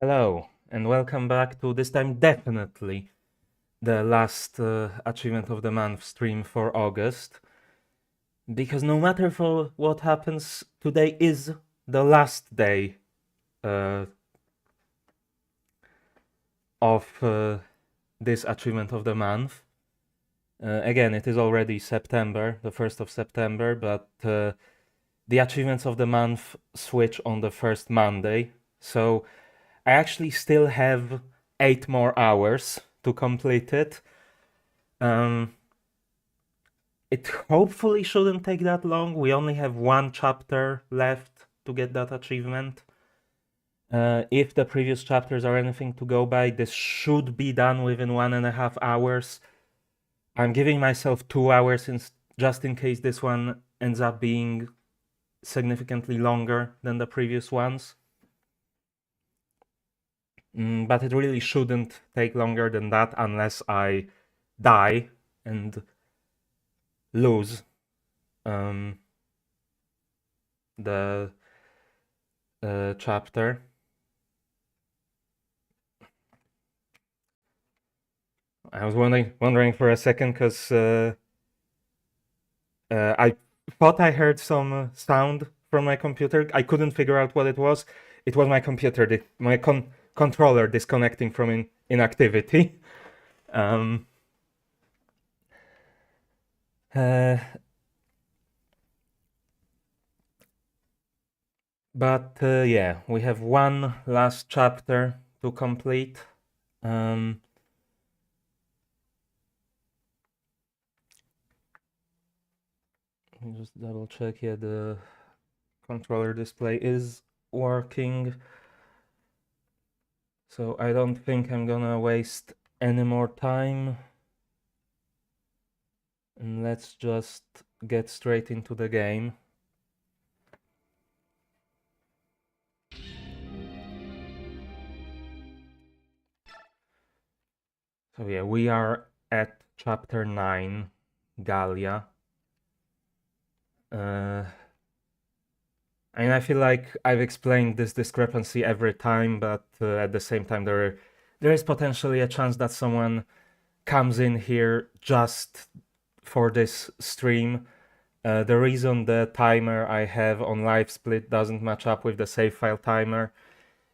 Hello, and welcome back to this time definitely the last Achievement of the Month stream for August. Because no matter for what happens, today is the last day uh, of this Achievement of the Month. Again, it is already September, the 1st of September, but the Achievements of the Month switch on the first Monday. So I actually still have 8 more hours to complete it. It hopefully shouldn't take that long. We only have one chapter left to get that achievement. If the previous chapters are anything to go by, this should be done within 1.5 hours. I'm giving myself 2 hours just in case this one ends up being significantly longer than the previous ones. But it really shouldn't take longer than that unless I die and lose the chapter. I was wondering for a second because I thought I heard some sound from my computer. I couldn't figure out what it was. It was my computer, my controller disconnecting from inactivity. Um, uh, but yeah, we have one last chapter to complete. Let me just double check. Yeah, the controller display is working. So I don't think I'm gonna waste any more time. And let's just get straight into the game. So yeah, we are at chapter 9, Gallia. I mean, I feel like I've explained this discrepancy every time, but at the same time, there is potentially a chance that someone comes in here just for this stream. The reason the timer I have on live split doesn't match up with the save file timer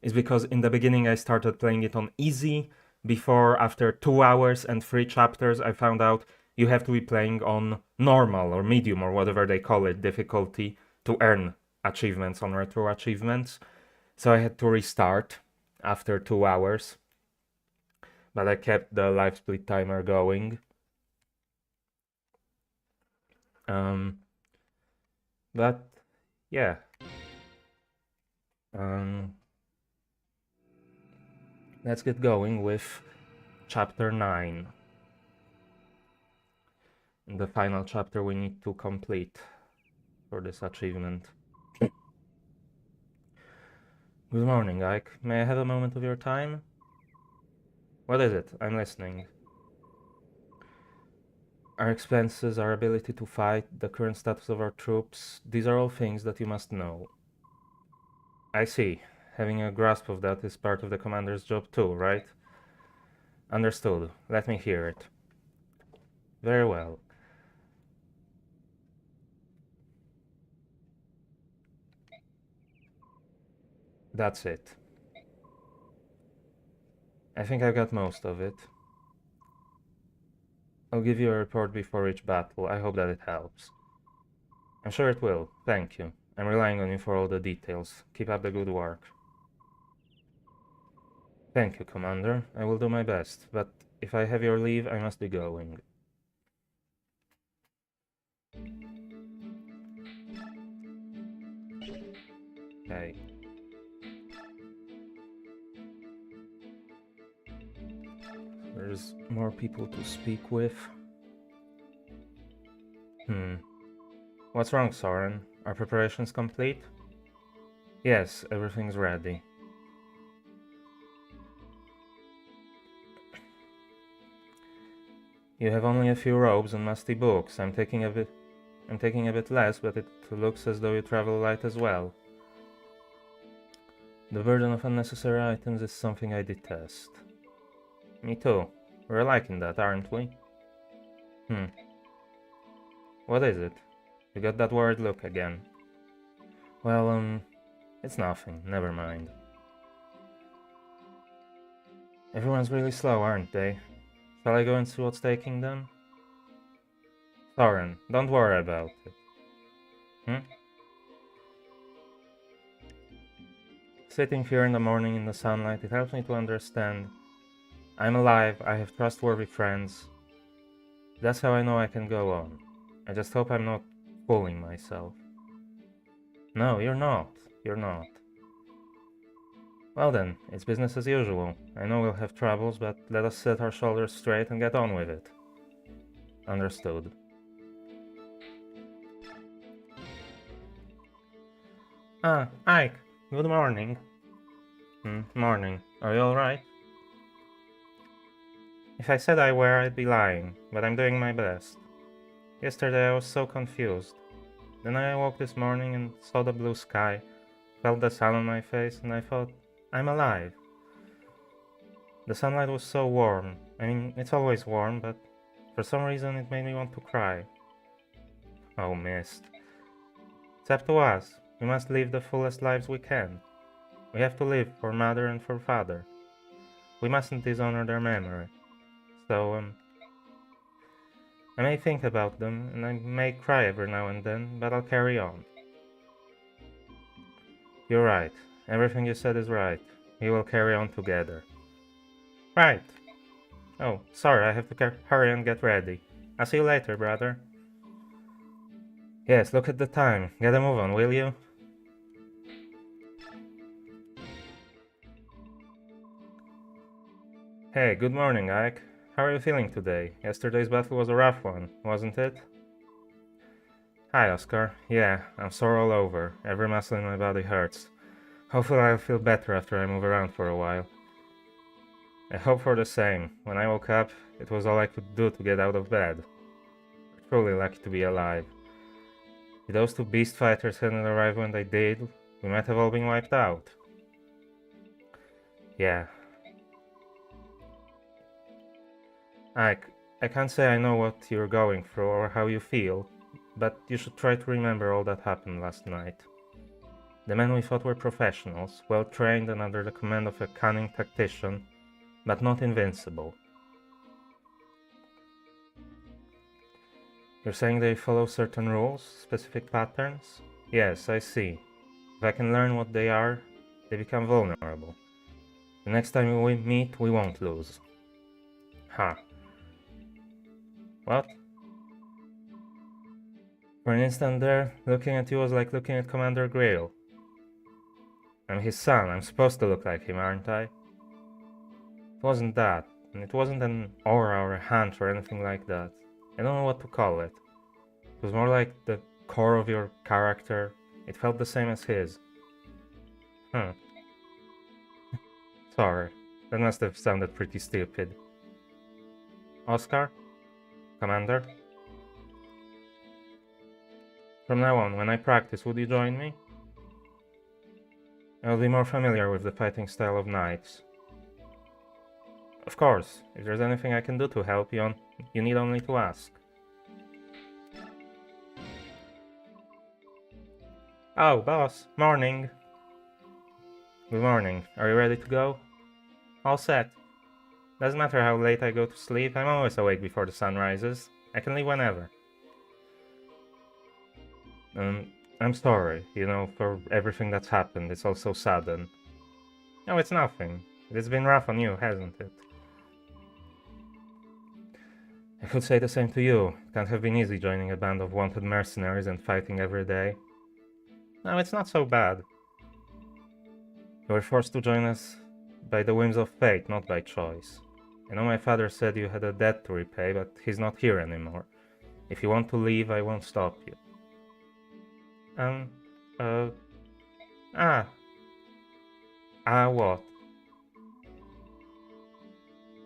is because in the beginning I started playing it on easy. Before, after 2 hours and 3 chapters, I found out you have to be playing on normal or medium or whatever they call it difficulty to earn achievements on RetroAchievements. So I had to restart after 2 hours. But I kept the live split timer going. But yeah. Let's get going with chapter 9. The final chapter we need to complete for this achievement. Good morning, Ike. May I have a moment of your time? What is it? I'm listening. Our expenses, our ability to fight, the current status of our troops, these are all things that you must know. I see. Having a grasp of that is part of the commander's job too, right? Understood. Let me hear it. Very well. That's it. I think I got most of it. I'll give you a report before each battle. I hope that it helps. I'm sure it will. Thank you. I'm relying on you for all the details. Keep up the good work. Thank you, Commander. I will do my best, but if I have your leave, I must be going. Okay. There's more people to speak with. What's wrong, Soren? Are preparations complete? Yes, everything's ready. You have only a few robes and musty books. I'm taking a bit less, but it looks as though you travel light as well. The burden of unnecessary items is something I detest. Me too. We're liking that, aren't we? What is it? You got that worried look again. Well, it's nothing. Never mind. Everyone's really slow, aren't they? Shall I go and see what's taking them? Thorin, don't worry about it. Sitting here in the morning in the sunlight, it helps me to understand. I'm alive, I have trustworthy friends. That's how I know I can go on. I just hope I'm not fooling myself. No, you're not. You're not. Well then, it's business as usual. I know we'll have troubles, but let us set our shoulders straight and get on with it. Understood. Ah, Ike. Good morning. Morning. Are you alright? If I said I were, I'd be lying, but I'm doing my best. Yesterday I was so confused. Then I awoke this morning and saw the blue sky, felt the sun on my face, and I thought, I'm alive. The sunlight was so warm. I mean, it's always warm, but for some reason it made me want to cry. Oh, mist. It's up to us. We must live the fullest lives we can. We have to live for Mother and for Father. We mustn't dishonor their memory. So, I may think about them, and I may cry every now and then, but I'll carry on. You're right. Everything you said is right. We will carry on together. Right. Oh, sorry, I have to hurry and get ready. I'll see you later, brother. Yes, look at the time. Get a move on, will you? Hey, good morning, Ike. How are you feeling today? Yesterday's battle was a rough one, wasn't it? Hi, Oscar. Yeah, I'm sore all over. Every muscle in my body hurts. Hopefully I'll feel better after I move around for a while. I hope for the same. When I woke up, it was all I could do to get out of bed. We're truly lucky to be alive. If those two beast fighters hadn't arrived when they did, we might have all been wiped out. Yeah. Ike, I can't say I know what you're going through or how you feel, but you should try to remember all that happened last night. The men we fought were professionals, well trained and under the command of a cunning tactician, but not invincible. You're saying they follow certain rules, specific patterns? Yes, I see. If I can learn what they are, they become vulnerable. The next time we meet, we won't lose. Ha. What? For an instant there, looking at you was like looking at Commander Grail. I'm his son, I'm supposed to look like him, aren't I? It wasn't that, and it wasn't an aura or a hunch or anything like that. I don't know what to call it. It was more like the core of your character. It felt the same as his. Sorry, that must have sounded pretty stupid. Oscar? Commander? From now on, when I practice, would you join me? I'll be more familiar with the fighting style of knights. Of course, if there's anything I can do to help you, you need only to ask. Oh, boss, morning. Good morning. Are you ready to go? All set. Doesn't matter how late I go to sleep, I'm always awake before the sun rises. I can leave whenever. I'm sorry, for everything that's happened. It's all so sudden. No, it's nothing. It's been rough on you, hasn't it? I could say the same to you. It can't have been easy joining a band of wanted mercenaries and fighting every day. No, it's not so bad. You were forced to join us by the whims of fate, not by choice. I know my father said you had a debt to repay, but he's not here anymore. If you want to leave, I won't stop you. What?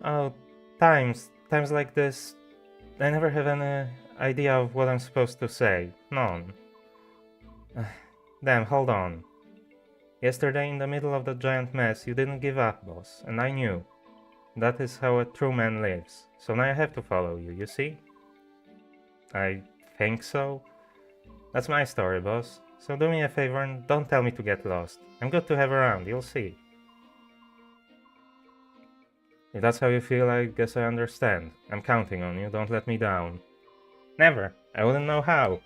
Oh, times like this, I never have any idea of what I'm supposed to say. None. Damn, hold on. Yesterday, in the middle of the giant mess, you didn't give up, boss, and I knew. That is how a true man lives. So now I have to follow you, you see? I think so. That's my story, boss. So do me a favor and don't tell me to get lost. I'm good to have around, you'll see. If that's how you feel, I guess I understand. I'm counting on you, don't let me down. Never. I wouldn't know how.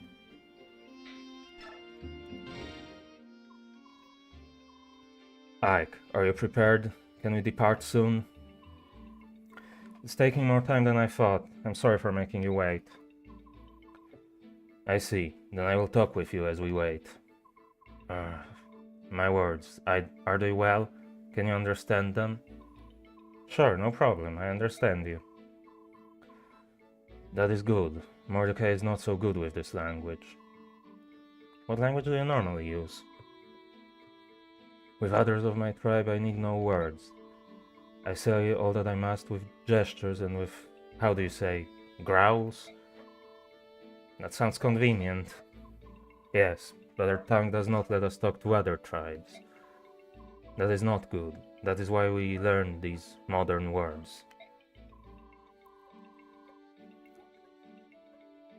Ike, are you prepared? Can we depart soon? It's taking more time than I thought. I'm sorry for making you wait. I see. Then I will talk with you as we wait. My words. Are they well? Can you understand them? Sure, no problem. I understand you. That is good. Mordecai is not so good with this language. What language do you normally use? With others of my tribe, I need no words. I say all that I must with gestures and with, how do you say, growls? That sounds convenient. Yes, but our tongue does not let us talk to other tribes. That is not good. That is why we learn these modern words.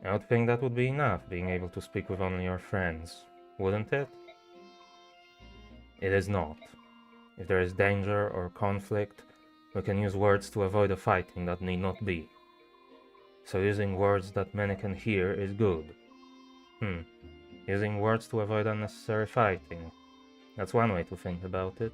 I would think that would be enough, being able to speak with only your friends, wouldn't it? It is not. If there is danger or conflict, we can use words to avoid a fighting that need not be. So using words that many can hear is good. Using words to avoid unnecessary fighting. That's one way to think about it.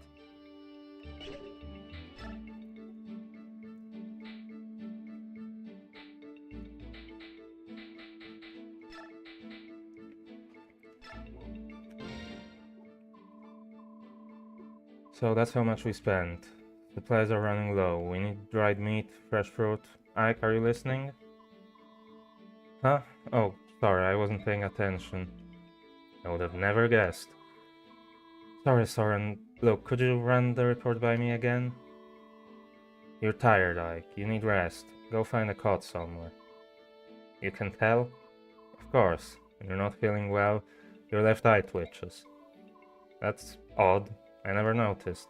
So that's how much we spent. Supplies are running low. We need dried meat, fresh fruit. Ike, are you listening? Huh? Oh, sorry, I wasn't paying attention. I would have never guessed. Sorry, Soren. Look, could you run the report by me again? You're tired, Ike. You need rest. Go find a cot somewhere. You can tell? Of course. When you're not feeling well, your left eye twitches. That's odd. I never noticed.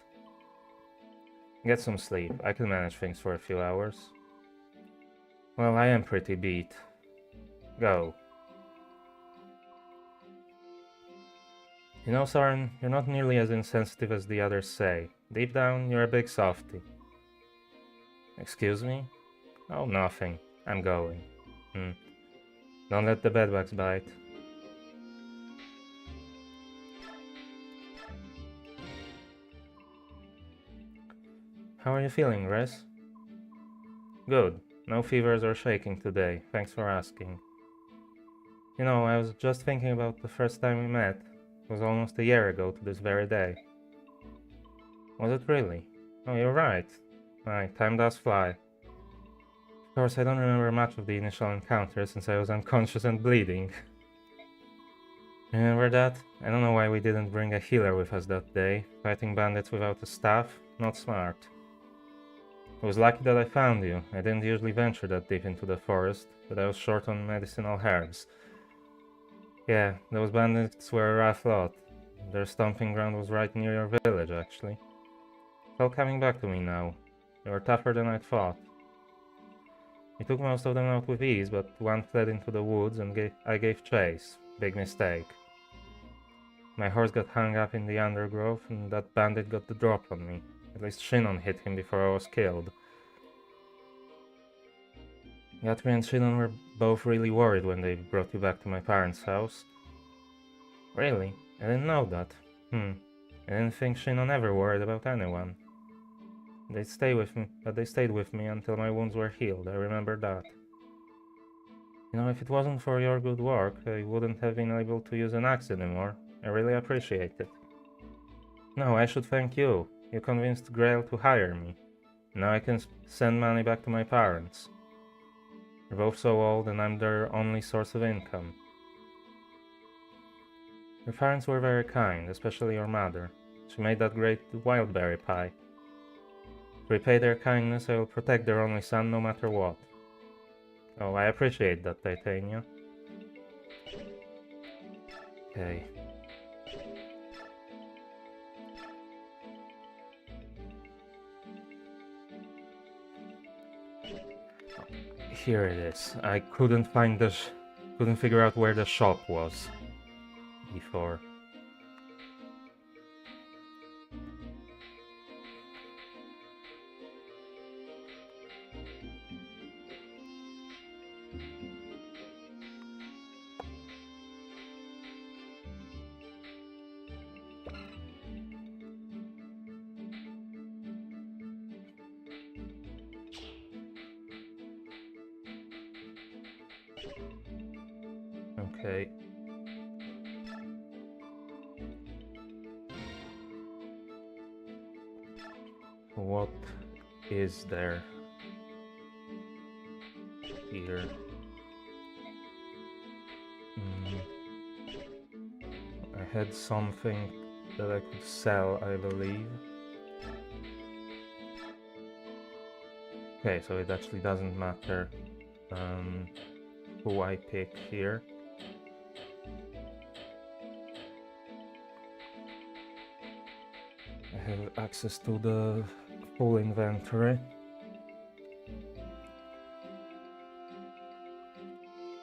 Get some sleep. I can manage things for a few hours. Well, I am pretty beat. Go. You know, Soren, you're not nearly as insensitive as the others say. Deep down, you're a big softy. Excuse me? Oh, nothing. I'm going. Don't let the bedbugs bite. How are you feeling, Rez? Good. No fevers or shaking today. Thanks for asking. You know, I was just thinking about the first time we met. It was almost a year ago to this very day. Was it really? Oh, you're right. Aye, time does fly. Of course, I don't remember much of the initial encounter since I was unconscious and bleeding. Remember that? I don't know why we didn't bring a healer with us that day. Fighting bandits without a staff? Not smart. I was lucky that I found you. I didn't usually venture that deep into the forest, but I was short on medicinal herbs. Yeah, those bandits were a rough lot. Their stomping ground was right near your village, actually. It's all coming back to me now. They were tougher than I thought. We took most of them out with ease, but one fled into the woods and I gave chase. Big mistake. My horse got hung up in the undergrowth and that bandit got the drop on me. At least Shinon hit him before I was killed. Yatri and Shinon were both really worried when they brought you back to my parents' house. Really? I didn't know that. I didn't think Shinon ever worried about anyone. They stayed with me until my wounds were healed, I remember that. You know, if it wasn't for your good work, I wouldn't have been able to use an axe anymore. I really appreciate it. No, I should thank you. You convinced Grail to hire me. Now I can send money back to my parents. They're both so old and I'm their only source of income. Your parents were very kind, especially your mother. She made that great wildberry pie. To repay their kindness, I will protect their only son no matter what. Oh, I appreciate that, Titania. Okay. Here it is. I couldn't find couldn't figure out where the shop was before. Okay. What is there here? I had something that I could sell, I believe. Okay, so it actually doesn't matter who I pick here. I have access to the full inventory.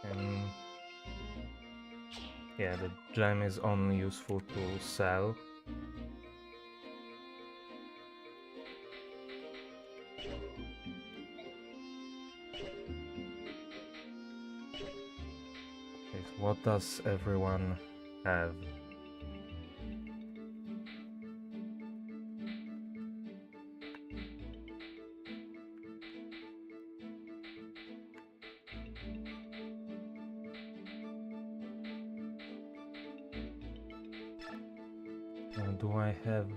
And yeah, the gem is only useful to sell. Okay, so what does everyone have? Do I have...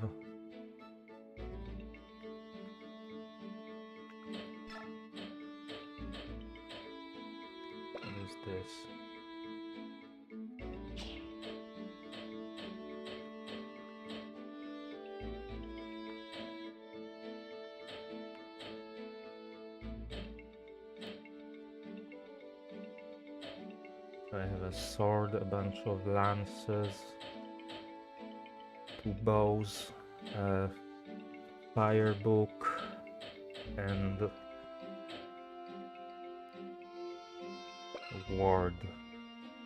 What is this? So I have a sword, a bunch of lances, 2 bows, a fire book, and a ward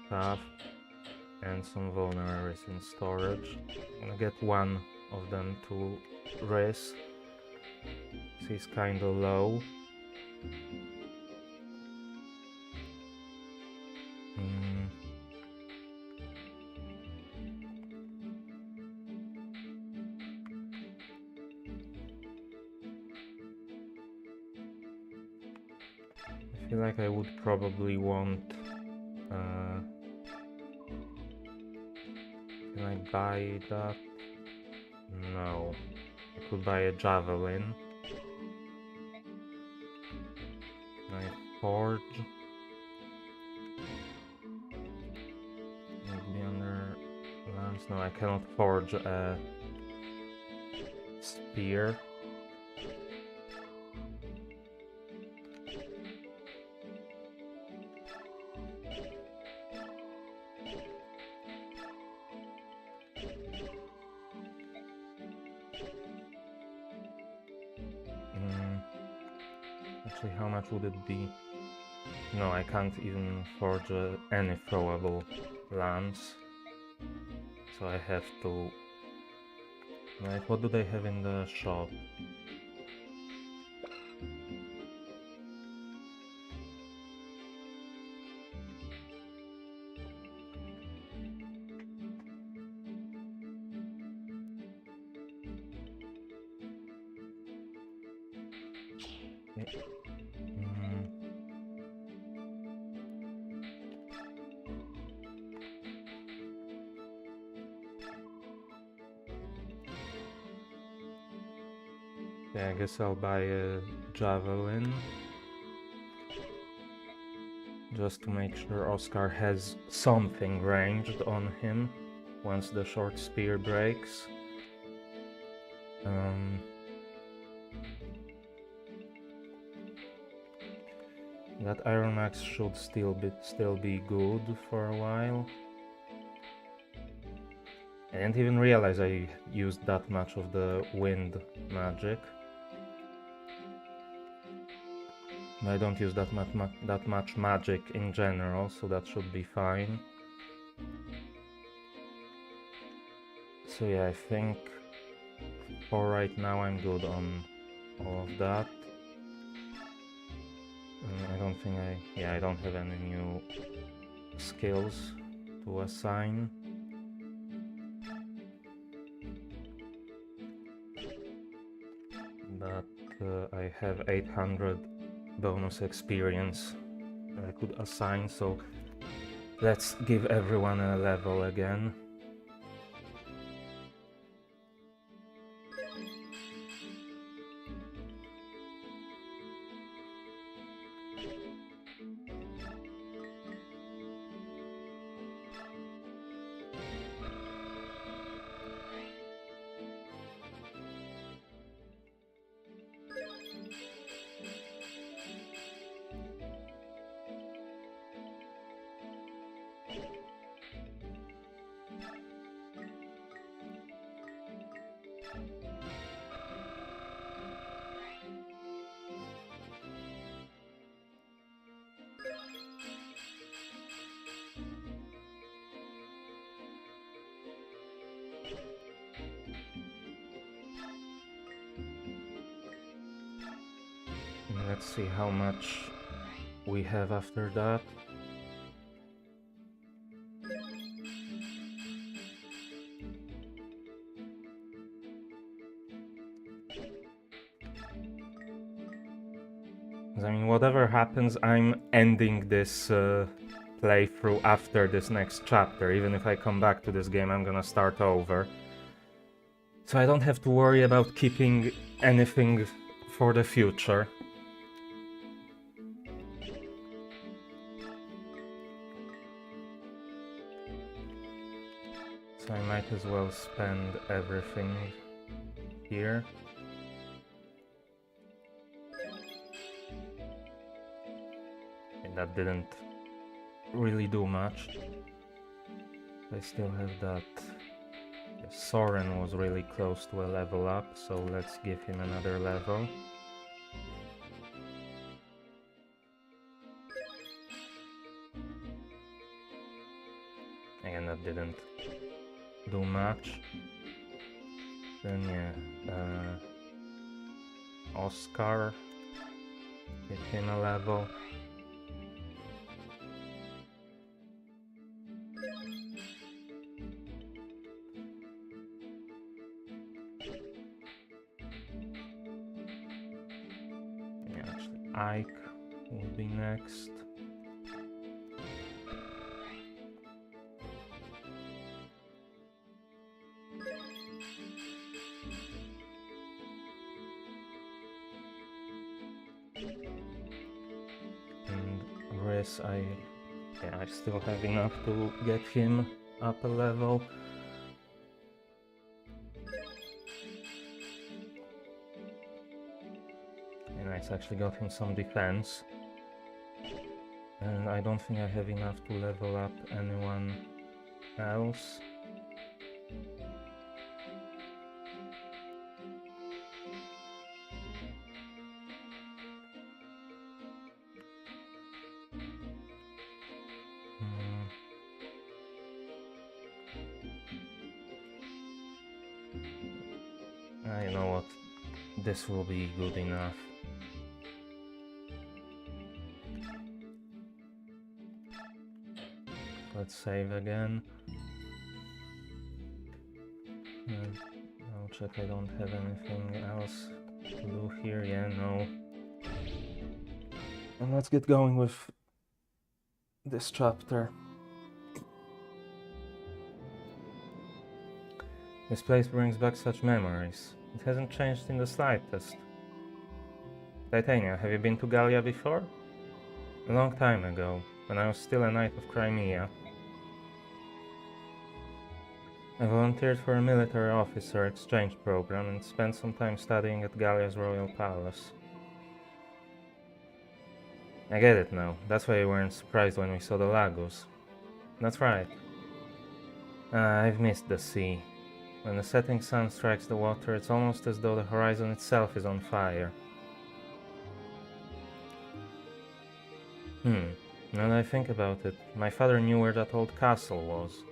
staff, and some vulneraries in storage. I'm gonna get one of them to Riz. He's kinda low. I feel like I would probably want... can I buy that? No. I could buy a javelin. Can I forge? Maybe under lance? No, I cannot forge a spear. Actually, how much would it be? No, I can't even forge any throwable lance. So I have to... Right, what do they have in the shop? Yeah, I guess I'll buy a javelin. Just to make sure Oscar has something ranged on him once the short spear breaks. That Iron Axe should still be good for a while. I didn't even realize I used that much of the wind magic. I don't use that much magic in general, so that should be fine. So yeah, I think for right now I'm good on all of that. I don't think I don't have any new skills to assign. But I have 800 bonus experience I could assign, so let's give everyone a level again. Let's see how much we have after that. I mean, whatever happens, I'm ending this playthrough after this next chapter. Even if I come back to this game, I'm gonna start over. So I don't have to worry about keeping anything for the future. So I might as well spend everything here. And that didn't really do much. I still have that. Soren was really close to a level up, so let's give him another level. Again, that didn't do much. Then yeah, Oscar, give him a level. Yeah, actually Ike will be next. I still have enough to get him up a level. And I actually got him some defense. And I don't think I have enough to level up anyone else. You know what? This will be good enough. Let's save again. I'll check I don't have anything else to do here. Yeah, no. And let's get going with this chapter. This place brings back such memories. It hasn't changed in the slightest. Titania, have you been to Gallia before? A long time ago, when I was still a knight of Crimea. I volunteered for a military officer exchange program and spent some time studying at Gallia's royal palace. I get it now. That's why you weren't surprised when we saw the Lagos. That's right. I've missed the sea. When the setting sun strikes the water, it's almost as though the horizon itself is on fire. Now that I think about it, my father knew where that old castle was.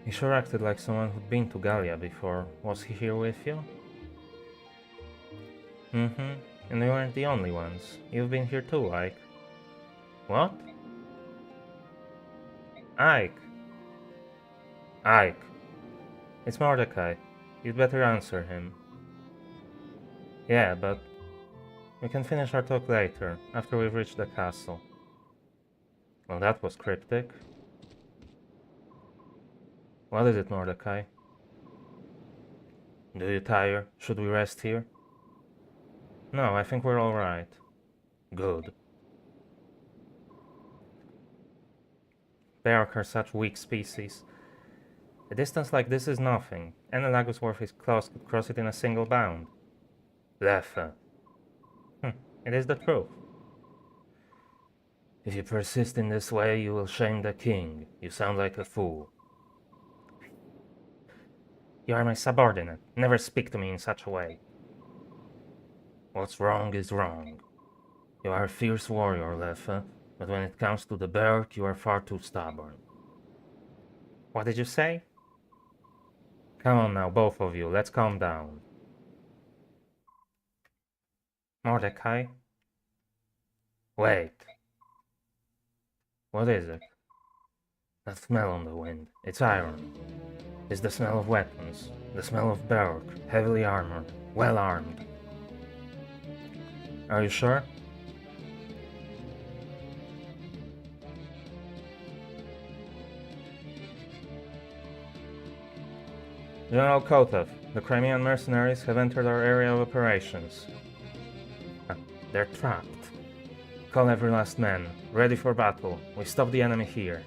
He sure acted like someone who'd been to Gallia before. Was he here with you? Mm-hmm. And we weren't the only ones. You've been here too, Ike. What? Ike! Ike! It's Mordecai. You'd better answer him. Yeah, but we can finish our talk later, after we've reached the castle. Well, that was cryptic. What is it, Mordecai? Do you tire? Should we rest here? No, I think we're alright. Good. Beark are such weak species. A distance like this is nothing. Any Lagos worth his claws could cross it in a single bound. Leffe. It is the truth. If you persist in this way, you will shame the king. You sound like a fool. You are my subordinate. Never speak to me in such a way. What's wrong is wrong. You are a fierce warrior, Leffe, but when it comes to the Berk, you are far too stubborn. What did you say? Come on now, both of you, let's calm down. Mordecai? Wait. What is it? That smell on the wind. It's iron. It's the smell of weapons. The smell of Berk, heavily armored, well armed. Are you sure? General Kotov, the Crimean mercenaries have entered our area of operations. They're trapped. Call every last man. Ready for battle. We stop the enemy here.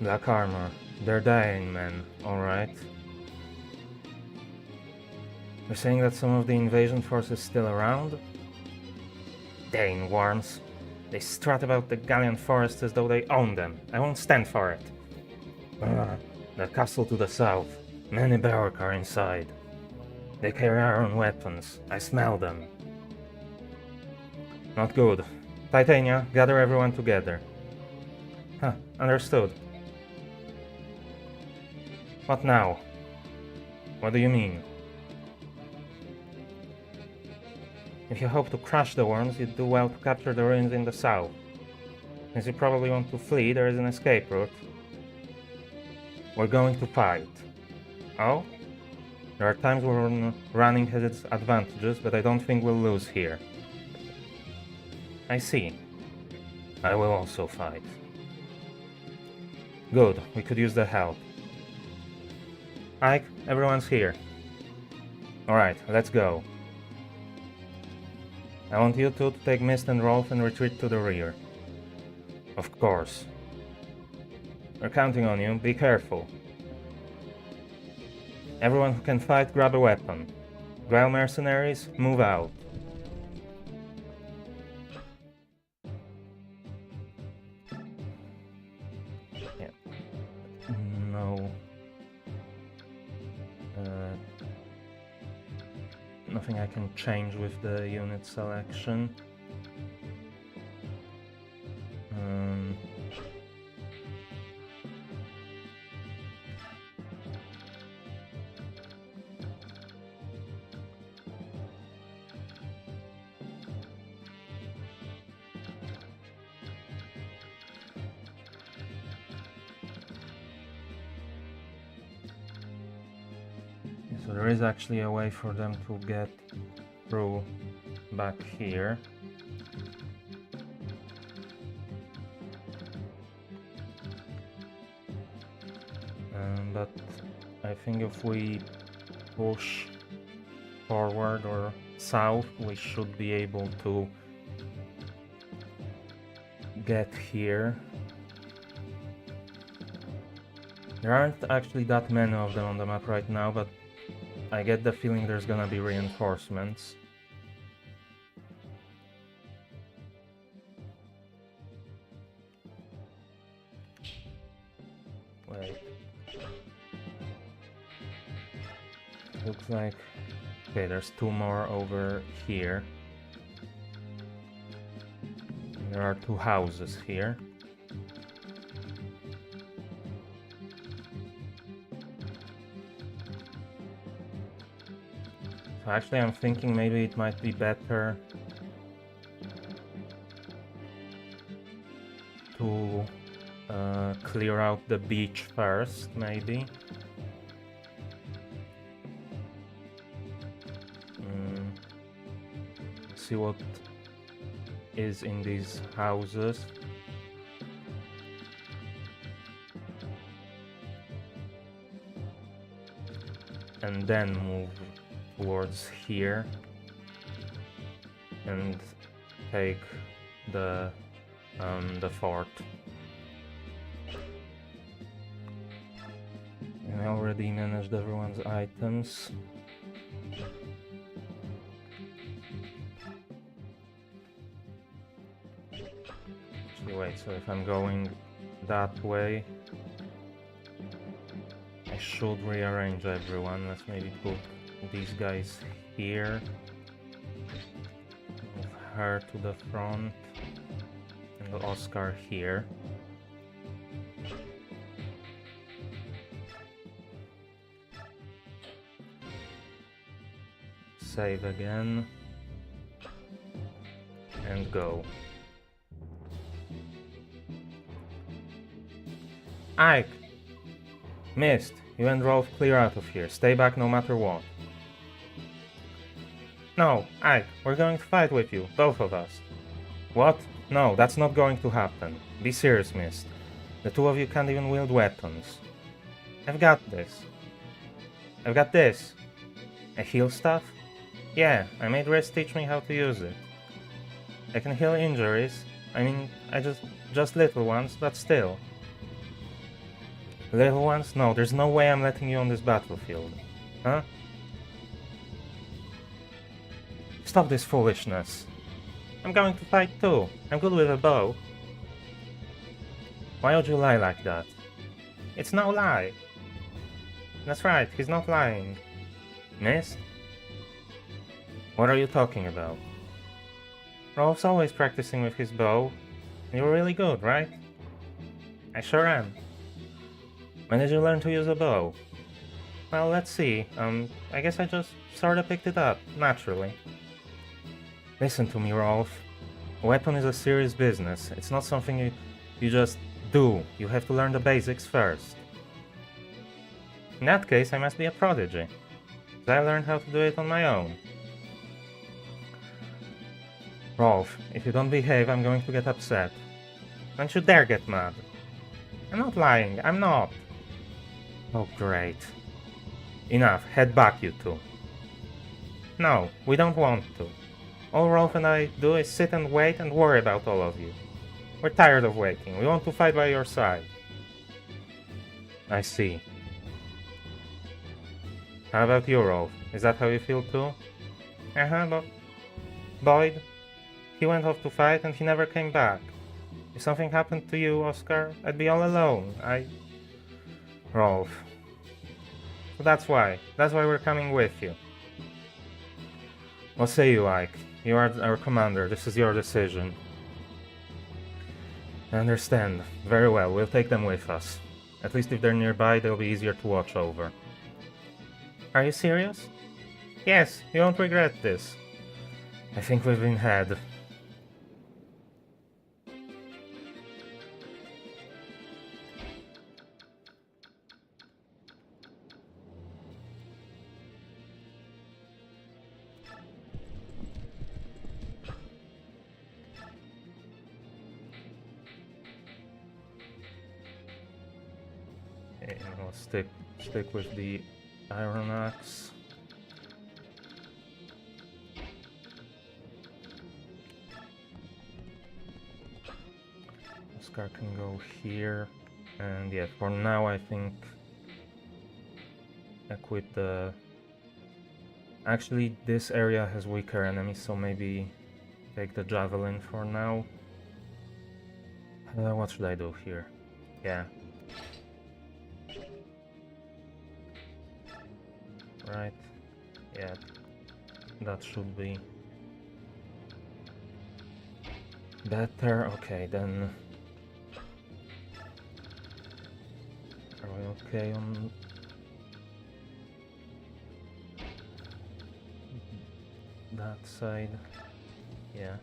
Black armor. They're dying men, alright. You're saying that some of the invasion force is still around? Dane worms. They strut about the Gallian forests as though they own them. I won't stand for it. The castle to the south. Many Berk are inside. They carry iron weapons. I smell them. Not good. Titania, gather everyone together. Understood. What now? What do you mean? If you hope to crush the worms, you'd do well to capture the ruins in the south. Since you probably want to flee, there is an escape route. We're going to fight. Oh? There are times when running has its advantages, but I don't think we'll lose here. I see. I will also fight. Good, we could use the help. Ike, everyone's here. Alright, let's go. I want you two to take Mist and Rolf and retreat to the rear. Of course. We're counting on you, be careful. Everyone who can fight, grab a weapon. Grail mercenaries, move out. Yeah. No. Nothing I can change with the unit selection. So there is actually a way for them to get through back here. But I think if we push forward or south, we should be able to get here. There aren't actually that many of them on the map right now, but I get the feeling there's gonna be reinforcements. Looks like... Okay, there's 2 more over here. There are 2 houses here. So actually I'm thinking maybe it might be better to clear out the beach first, maybe. See what is in these houses. And then move towards here and take the fort. And I already managed everyone's items. Actually, wait, so if I'm going that way, I should rearrange everyone. Let's maybe put these guys here. Move her to the front. And Oscar here. Save again. And go. Ike! Mist, you and Rolf clear out of here. Stay back no matter what. No, Ike, we're going to fight with you, both of us. What? No, that's not going to happen. Be serious, Mist. The 2 of you can't even wield weapons. I've got this. I've got this. A heal stuff? Yeah, I made Riz teach me how to use it. I can heal injuries. I mean, just little ones, but still. Little ones? No, there's no way I'm letting you on this battlefield. Huh? Stop this foolishness. I'm going to fight too. I'm good with a bow. Why would you lie like that? It's no lie. That's right, he's not lying. Mist? What are you talking about? Rolf's always practicing with his bow. You're really good, right? I sure am. When did you learn to use a bow? Well, let's see. I guess I just sorta picked it up, naturally. Listen to me, Rolf. A weapon is a serious business. It's not something you just do. You have to learn the basics first. In that case, I must be a prodigy. I learned how to do it on my own. Rolf, if you don't behave, I'm going to get upset. Don't you dare get mad. I'm not lying, I'm not. Oh, great. Enough, head back, you two. No, we don't want to. All Rolf and I do is sit and wait and worry about all of you. We're tired of waiting, we want to fight by your side. I see. How about you, Rolf? Is that how you feel too? But... Boyd? He went off to fight and he never came back. If something happened to you, Oscar, I'd be all alone. Rolf. So that's why we're coming with you. What say you, Ike? You are our commander, this is your decision. I understand. Very well, we'll take them with us. At least if they're nearby, they'll be easier to watch over. Are you serious? Yes, you won't regret this. I think we've been had. Okay, I'll stick with the Iron Axe. Oscar can go here, and yeah, for now I think equip the... Actually, this area has weaker enemies, so maybe take the Javelin for now. What should I do here? Yeah. Right. Yeah, that should be better. Okay, then are we okay on that side? Yeah.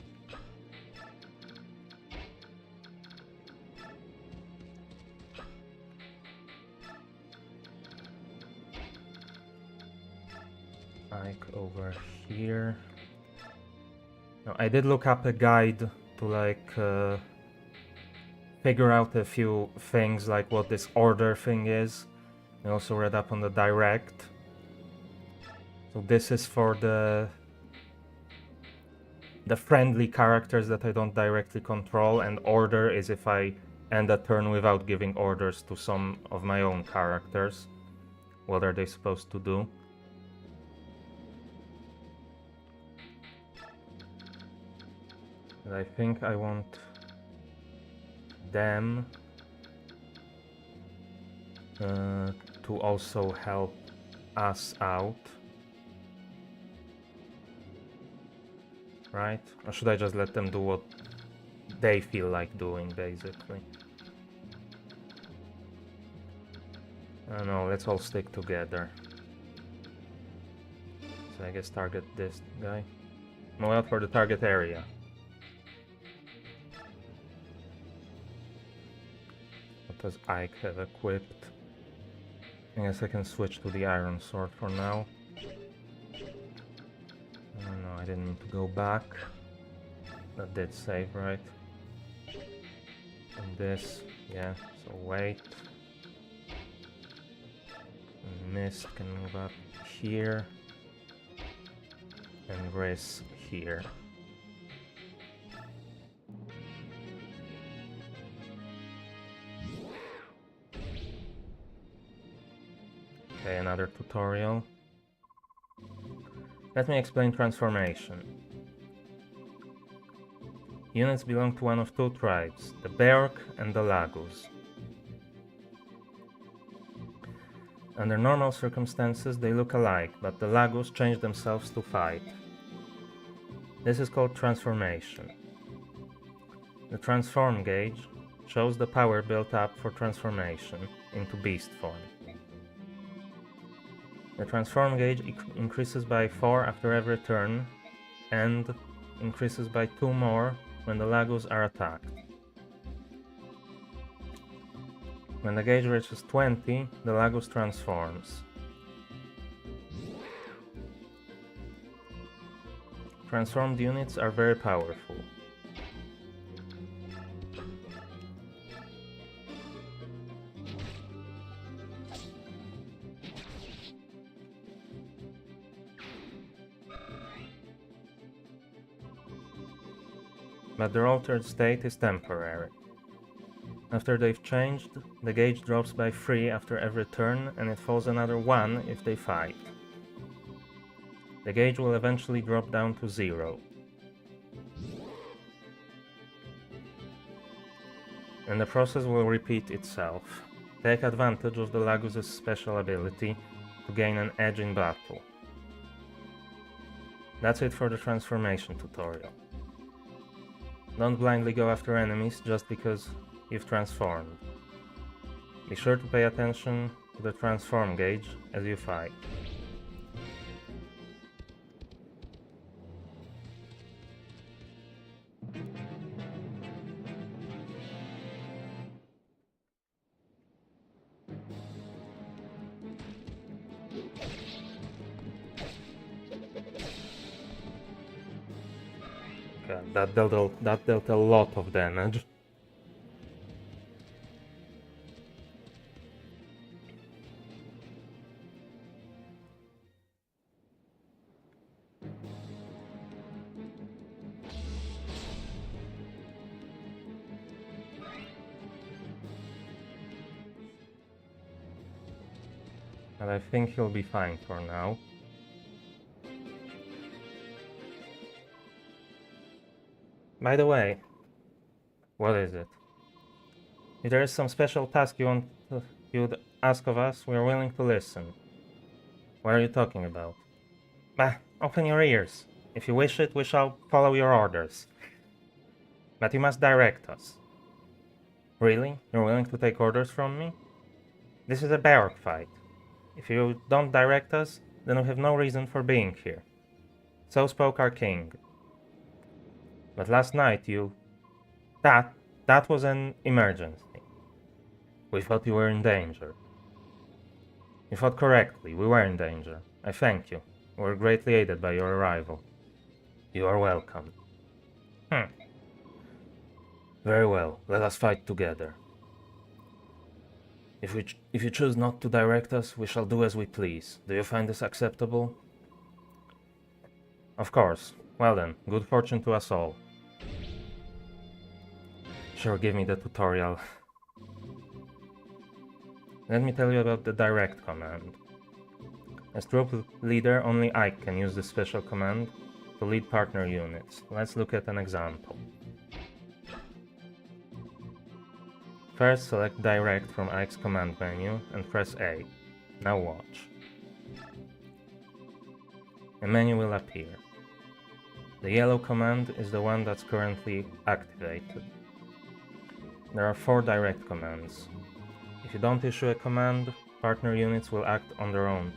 Like over here. No, I did look up a guide to like figure out a few things, like what this order thing is. I also read up on the direct. So this is for the friendly characters that I don't directly control, and order is if I end a turn without giving orders to some of my own characters. What are they supposed to do? And I think I want them to also help us out. Right? Or should I just let them do what they feel like doing, basically? I don't know, let's all stick together. So I guess target this guy. No, out for the target area. What does Ike have equipped? I guess I can switch to the iron sword for now. Oh no, I didn't need to go back. That did save, right? And this, yeah, so wait. And Mist can move up here. And Riz here. Okay, another tutorial. Let me explain transformation. Units belong to one of two tribes, the Beork and the Lagus. Under normal circumstances they look alike, but the Lagus change themselves to fight. This is called transformation. The transform gauge shows the power built up for transformation into beast form. The transform gauge increases by 4 after every turn, and increases by 2 more when the Lagus are attacked. When the gauge reaches 20, the Lagus transforms. Transformed units are very powerful. But their altered state is temporary. After they've changed, the gauge drops by 3 after every turn, and it falls another 1 if they fight. The gauge will eventually drop down to 0. And the process will repeat itself. Take advantage of the Lagus' special ability to gain an edge in battle. That's it for the transformation tutorial. Don't blindly go after enemies just because you've transformed. Be sure to pay attention to the transform gauge as you fight. Okay, that dealt a lot of damage. But I think he'll be fine for now. By the way, what is it? If there is some special task you'd ask of us, we are willing to listen. What are you talking about? Bah, open your ears. If you wish it, we shall follow your orders. But you must direct us. Really? You're willing to take orders from me? This is a barrack fight. If you don't direct us, then we have no reason for being here. So spoke our king. But last night that was an emergency. We thought you were in danger. You thought correctly, we were in danger. I thank you. We were greatly aided by your arrival. You are welcome. Very well, let us fight together. If you choose not to direct us, we shall do as we please. Do you find this acceptable? Of course. Well then, good fortune to us all. Sure, give me the tutorial. Let me tell you about the direct command. As troop leader, only I can use this special command to lead partner units. Let's look at an example. First, select Direct from Ike's command menu and press A. Now watch. A menu will appear. The yellow command is the one that's currently activated. There are 4 direct commands. If you don't issue a command, partner units will act on their own.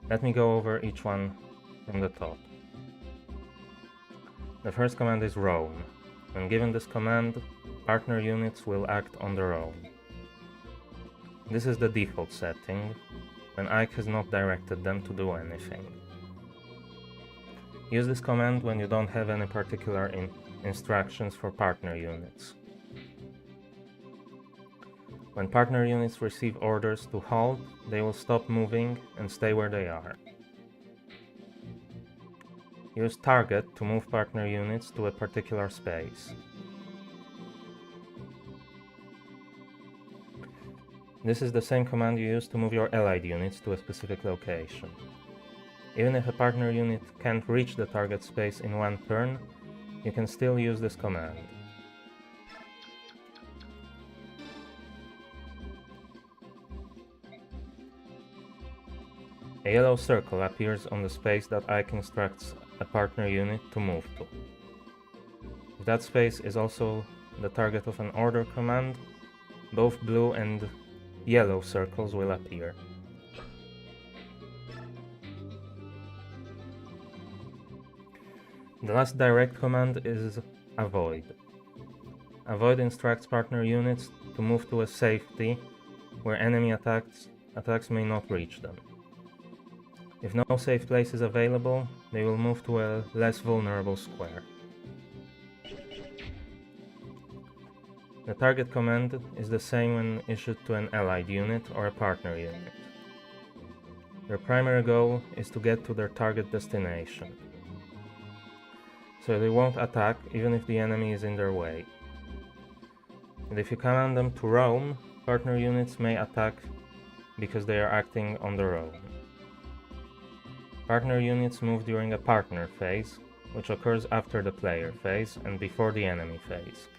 Let me go over each one from the top. The first command is Roam. When given this command, partner units will act on their own. This is the default setting, when Ike has not directed them to do anything. Use this command when you don't have any particular instructions for partner units. When partner units receive orders to halt, they will stop moving and stay where they are. Use Target to move partner units to a particular space. This is the same command you use to move your allied units to a specific location. Even if a partner unit can't reach the target space in one turn, you can still use this command. A yellow circle appears on the space that Ike instructs a partner unit to move to. If that space is also the target of an order command, both blue and yellow circles will appear. The last direct command is Avoid. Avoid instructs partner units to move to a safety where enemy attacks may not reach them. If no safe place is available, they will move to a less vulnerable square. The target command is the same when issued to an allied unit or a partner unit. Their primary goal is to get to their target destination, so they won't attack even if the enemy is in their way. And if you command them to roam, partner units may attack because they are acting on their own. Partner units move during a partner phase, which occurs after the player phase and before the enemy phase.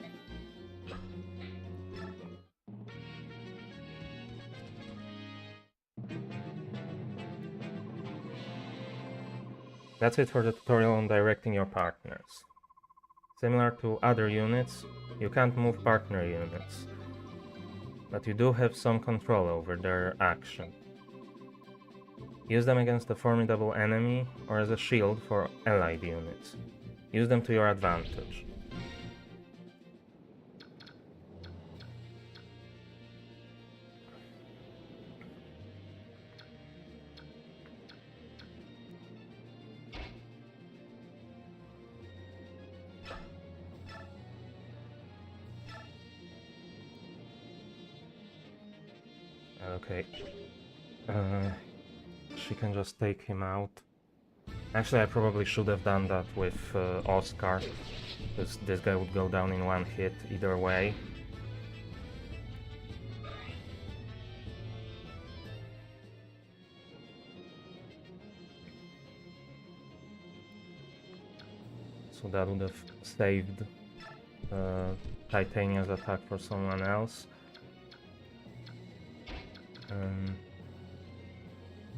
That's it for the tutorial on directing your partners. Similar to other units, you can't move partner units, but you do have some control over their action. Use them against a formidable enemy or as a shield for allied units. Use them to your advantage. Okay. She can just take him out. Actually, I probably should have done that with Oscar, because this guy would go down in one hit either way. So that would have saved Titania's attack for someone else.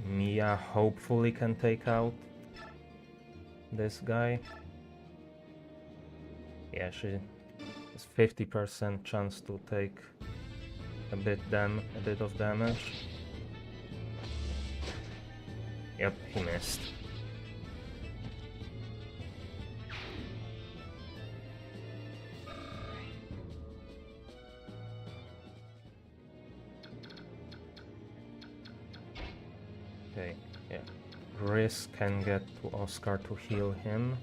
Mia hopefully can take out this guy. Yeah, she has 50% chance to take a bit of damage. Yep, he missed. Okay, yeah. Riz can get to Oscar to heal him.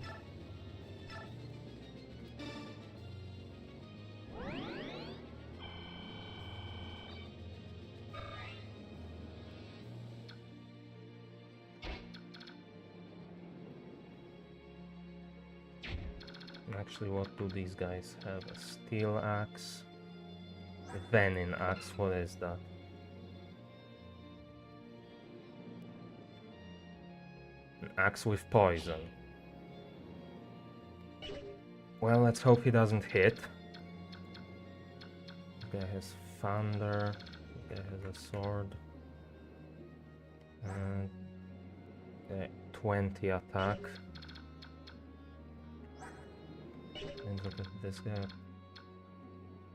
Actually, what do these guys have? A steel axe? A venin axe, what is that? An axe with poison. Well, let's hope he doesn't hit. This guy has thunder. This guy has a sword. Okay, 20 attack. And look at this guy.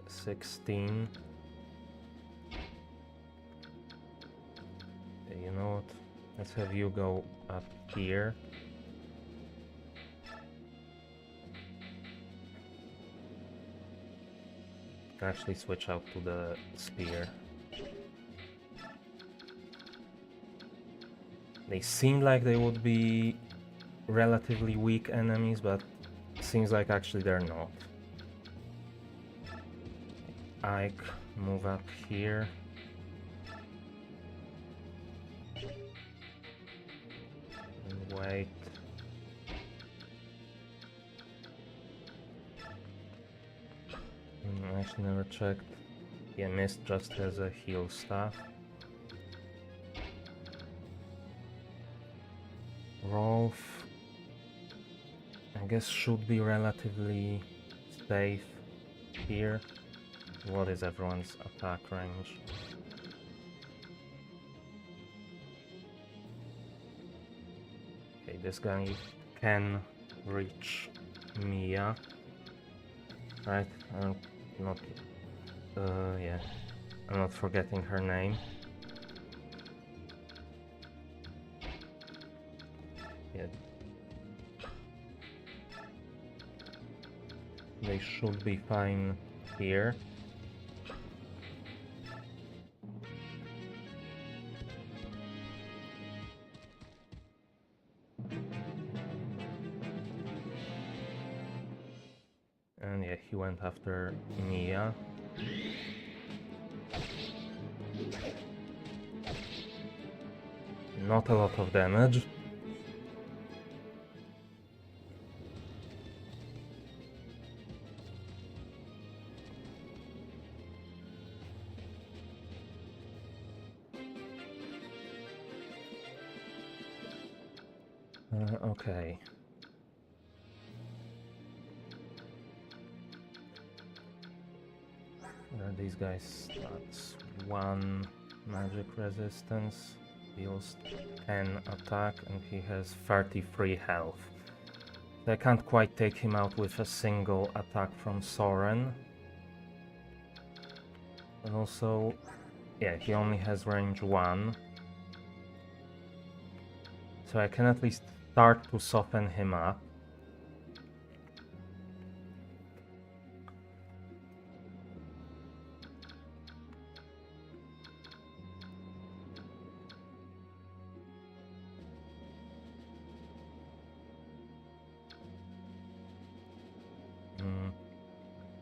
16. Okay, you know what? Let's have you go up here. Actually switch out to the spear. They seem like they would be relatively weak enemies, but seems like actually they're not. Ike, move up here. And wait. I actually never checked. Yeah, Mist just has a heal staff. Rolf, I guess, should be relatively safe here. What is everyone's attack range? Okay, this guy can reach Mia. Right? Yeah. I'm not forgetting her name. Yeah. They should be fine here. And yeah, he went after Mia. Not a lot of damage. Okay. These guys starts 1 magic resistance, deals 10 attack, and he has 33 health. So I can't quite take him out with a single attack from Soren. And also, yeah, he only has range 1. So I can at least start to soften him up.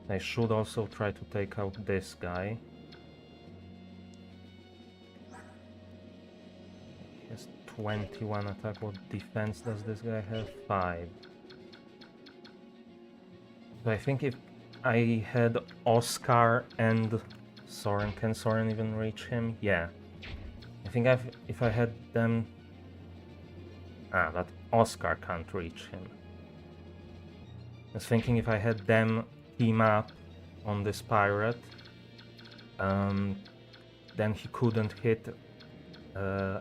I should also try to take out this guy. He has 21 attack. What defense does this guy have? 5. So I think if I had Oscar and Soren, can Soren even reach him? Yeah. I think if I had them... but Oscar can't reach him. I was thinking if I had them team up on this pirate, then he couldn't hit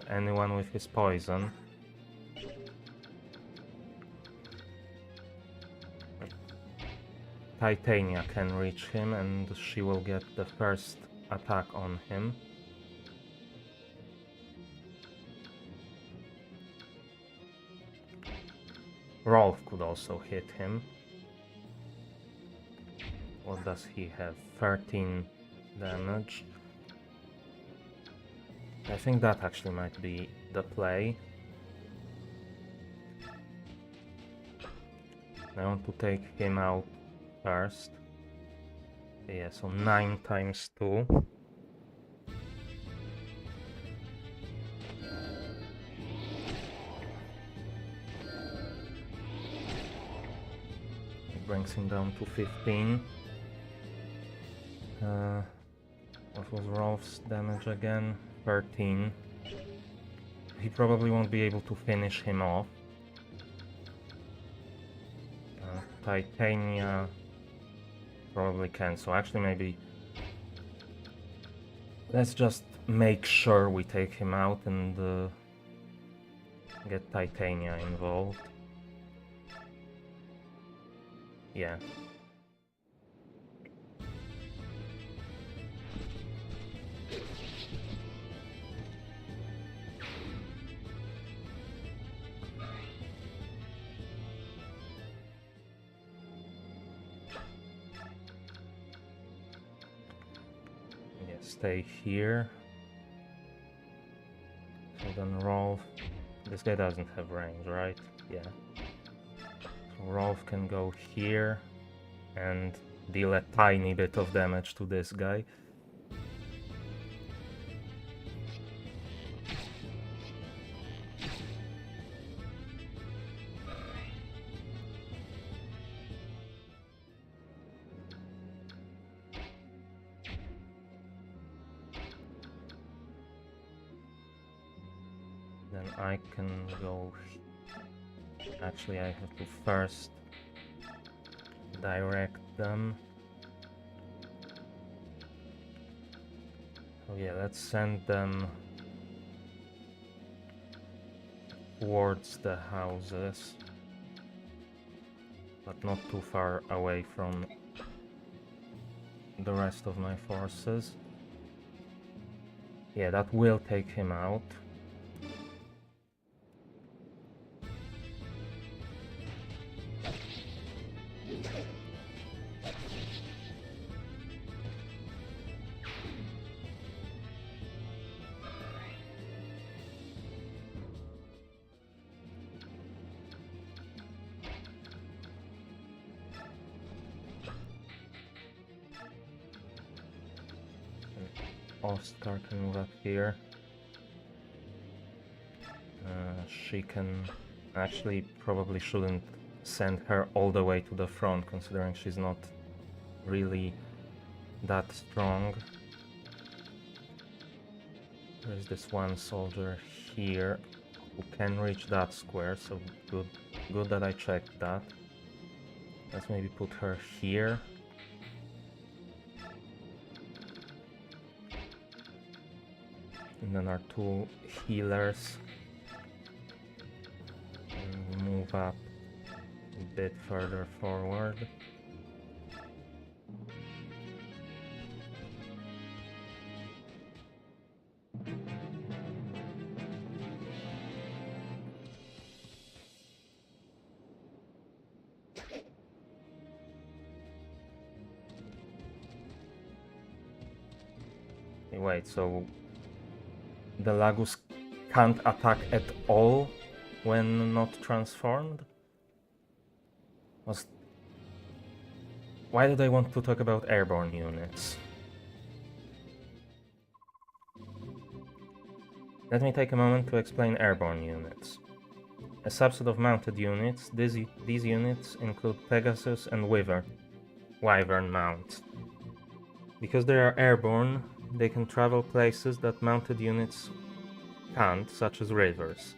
anyone with his poison. Titania can reach him and she will get the first attack on him. Rolf could also hit him. What does he have? 13 damage. I think that actually might be the play. I want to take him out first. Yeah, so 9 times 2. It brings him down to 15. What was Rolf's damage again? 13. He probably won't be able to finish him off. Titania probably can, so actually maybe let's just make sure we take him out and get Titania involved. Yeah. Stay here. So then Rolf... This guy doesn't have range, right? Yeah. So Rolf can go here and deal a tiny bit of damage to this guy. Then I can go... Actually, I have to first direct them. Oh yeah, let's send them towards the houses, but not too far away from the rest of my forces. Yeah, that will take him out. Oscar can move up here. She can... Actually, probably shouldn't send her all the way to the front, considering she's not really that strong. There's this one soldier here who can reach that square, so good that I checked that. Let's maybe put her here. And then our two healers and move up a bit further forward. Wait, so the Lagus can't attack at all when not transformed? Why did I want to talk about airborne units? Let me take a moment to explain airborne units. A subset of mounted units, these units include Pegasus and Wyvern mounts. Because they are airborne, they can travel places that mounted units can't, such as rivers.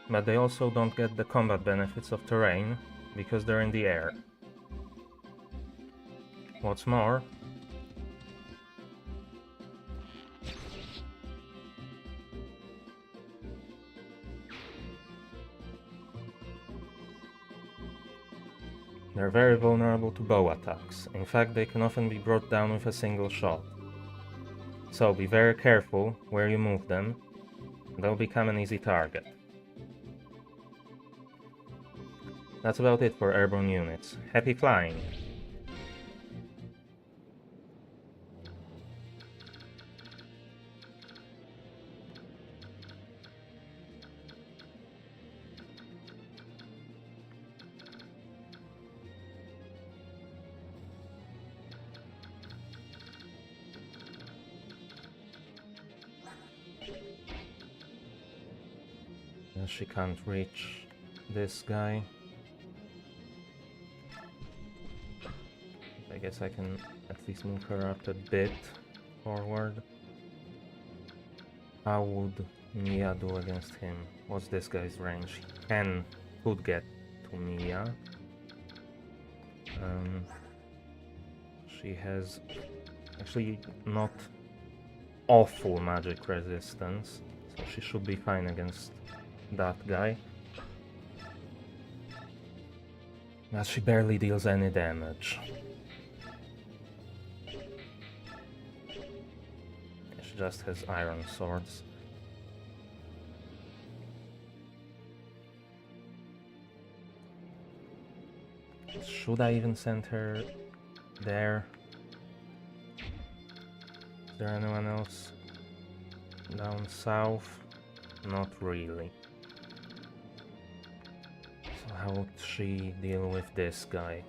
But they also don't get the combat benefits of terrain, because they're in the air. What's more, they're very vulnerable to bow attacks. In fact, they can often be brought down with a single shot. So be very careful where you move them. They'll become an easy target. That's about it for airborne units. Happy flying! She can't reach this guy. I guess I can at least move her up a bit forward. How would Mia do against him? What's this guy's range? He could get to Mia. She has actually not awful magic resistance, so she should be fine against that guy. But she barely deals any damage. She just has iron swords. Should I even send her there? Is there anyone else down south? Not really. So how would she deal with this guy?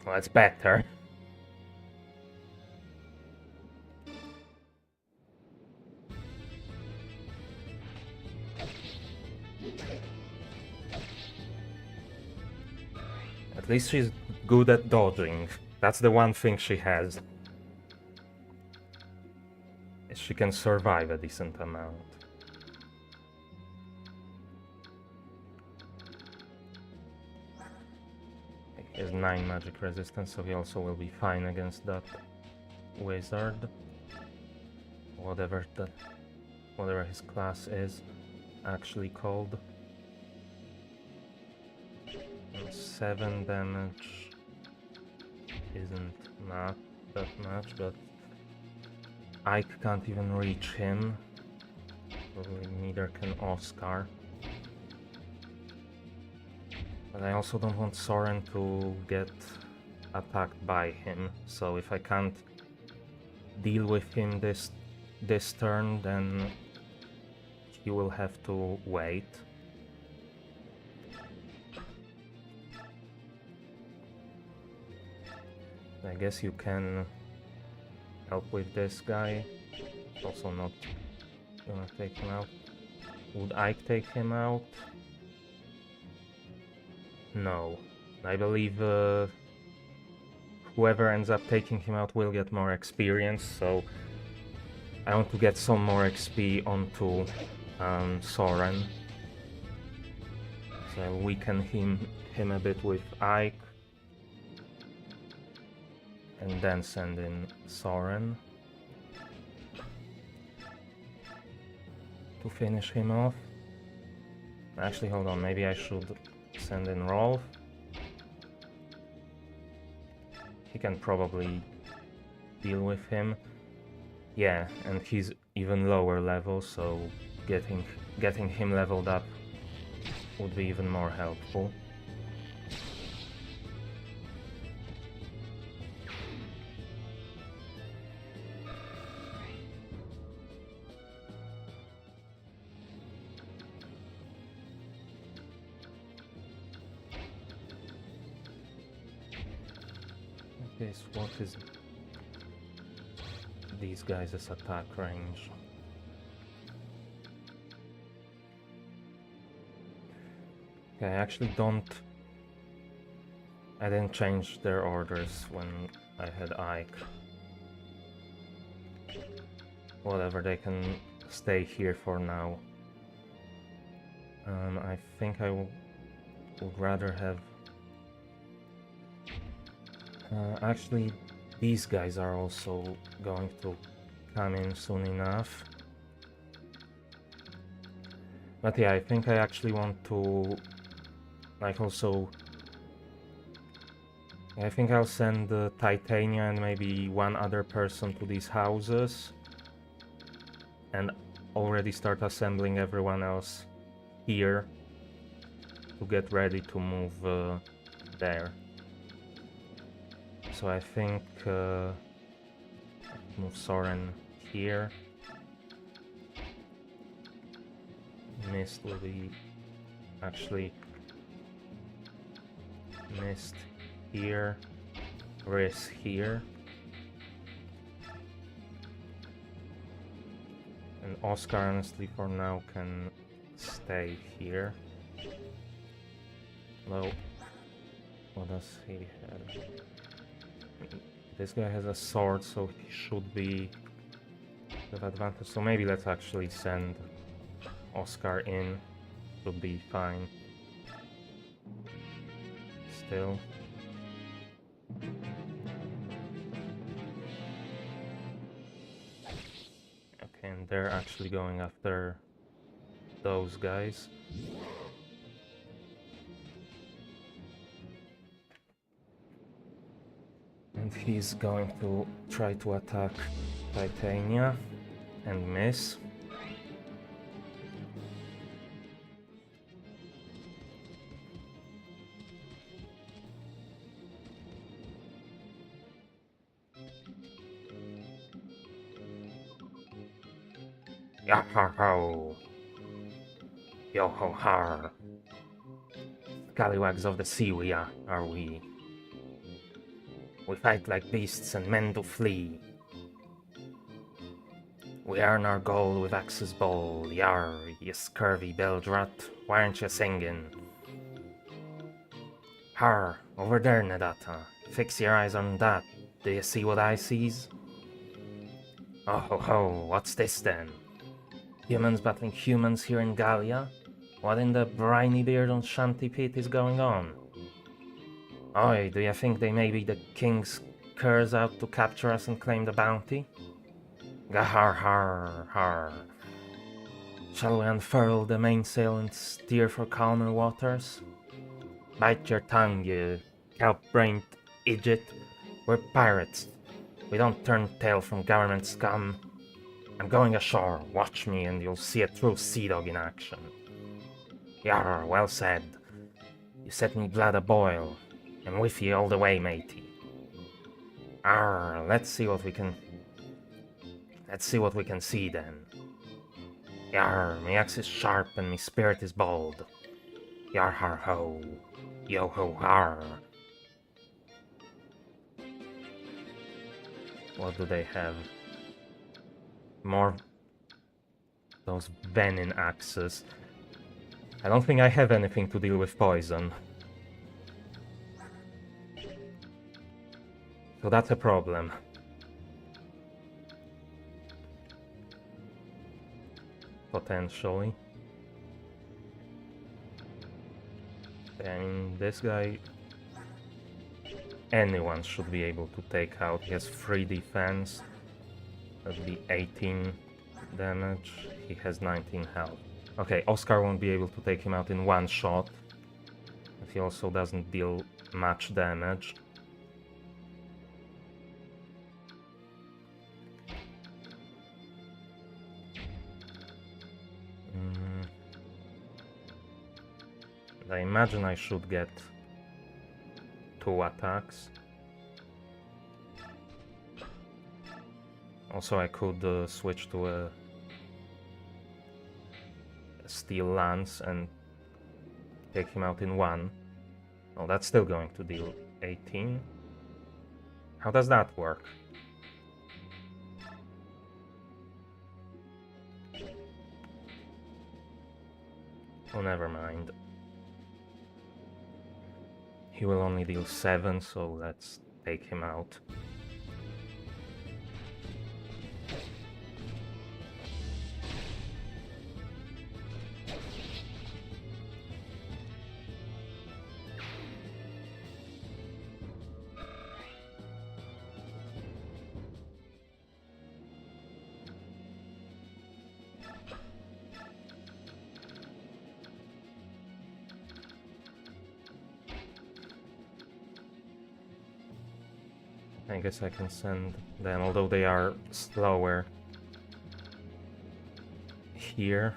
Well, it's better. At least she's good at dodging. That's the one thing she has. She can survive a decent amount. He has 9 magic resistance, so he also will be fine against that wizard. Whatever his class is actually called. 7 damage isn't not that much, but Ike can't even reach him. Probably neither can Oscar. But I also don't want Soren to get attacked by him, so if I can't deal with him this turn, then he will have to wait. I guess you can help with this guy. It's also not gonna take him out. Would Ike take him out? No. I believe whoever ends up taking him out will get more experience, so I want to get some more XP onto Soren. So I'll weaken him a bit with Ike. And then send in Soren to finish him off. Actually, hold on, maybe I should send in Rolf. He can probably deal with him. Yeah, and he's even lower level, so getting him leveled up would be even more helpful. Okay, so what is these guys' attack range? Okay, I didn't change their orders when I had Ike. Whatever, they can stay here for now. I think I would rather have... actually, these guys are also going to come in soon enough. But yeah, I think I actually want to, like, also... I think I'll send Titania and maybe one other person to these houses. And already start assembling everyone else here to get ready to move there. So I think move Soren here. Mist will be actually Mist here, Riss here, and Oscar honestly for now can stay here. Though, what does he have? This guy has a sword, so he should be with advantage. So maybe let's actually send Oscar in. Should be fine. Still. Okay, and they're actually going after those guys. And he's going to try to attack Titania and miss. Yah-ho-ho! Yo-ho-har! Scallywags of the sea we are we? We fight like beasts and men do flee. We earn our gold with axes bold. Yar, you scurvy bilge rot, why aren't you singing? Har, over there, Nadata. Fix your eyes on that. Do you see what I sees? Oh ho ho, what's this then? Humans battling humans here in Gallia? What in the briny beard on Shanty Pit is going on? Oi, do you think they may be the king's curs out to capture us and claim the bounty? Gahar har har. Shall we unfurl the mainsail and steer for calmer waters? Bite your tongue, you kelp-brained idiot. We're pirates. We don't turn tail from government scum. I'm going ashore. Watch me and you'll see a true sea dog in action. Yarr, well said. You set me blood a-boil. I'm with you all the way, matey. Arr, let's see what we can see then. Yarr, me axe is sharp and me spirit is bold. Yar har ho, yo ho har. What do they have? More those venin axes. I don't think I have anything to deal with poison. So that's a problem. Potentially. I mean, this guy... anyone should be able to take out. He has 3 defense. That'd be 18 damage. He has 19 health. Okay, Oscar won't be able to take him out in one shot. But he also doesn't deal much damage. I imagine I should get 2 attacks. Also, I could switch to a steel lance and take him out in 1. Oh, that's still going to deal 18. How does that work? Oh, never mind. He will only deal 7, so let's take him out. I guess I can send them, although they are slower here.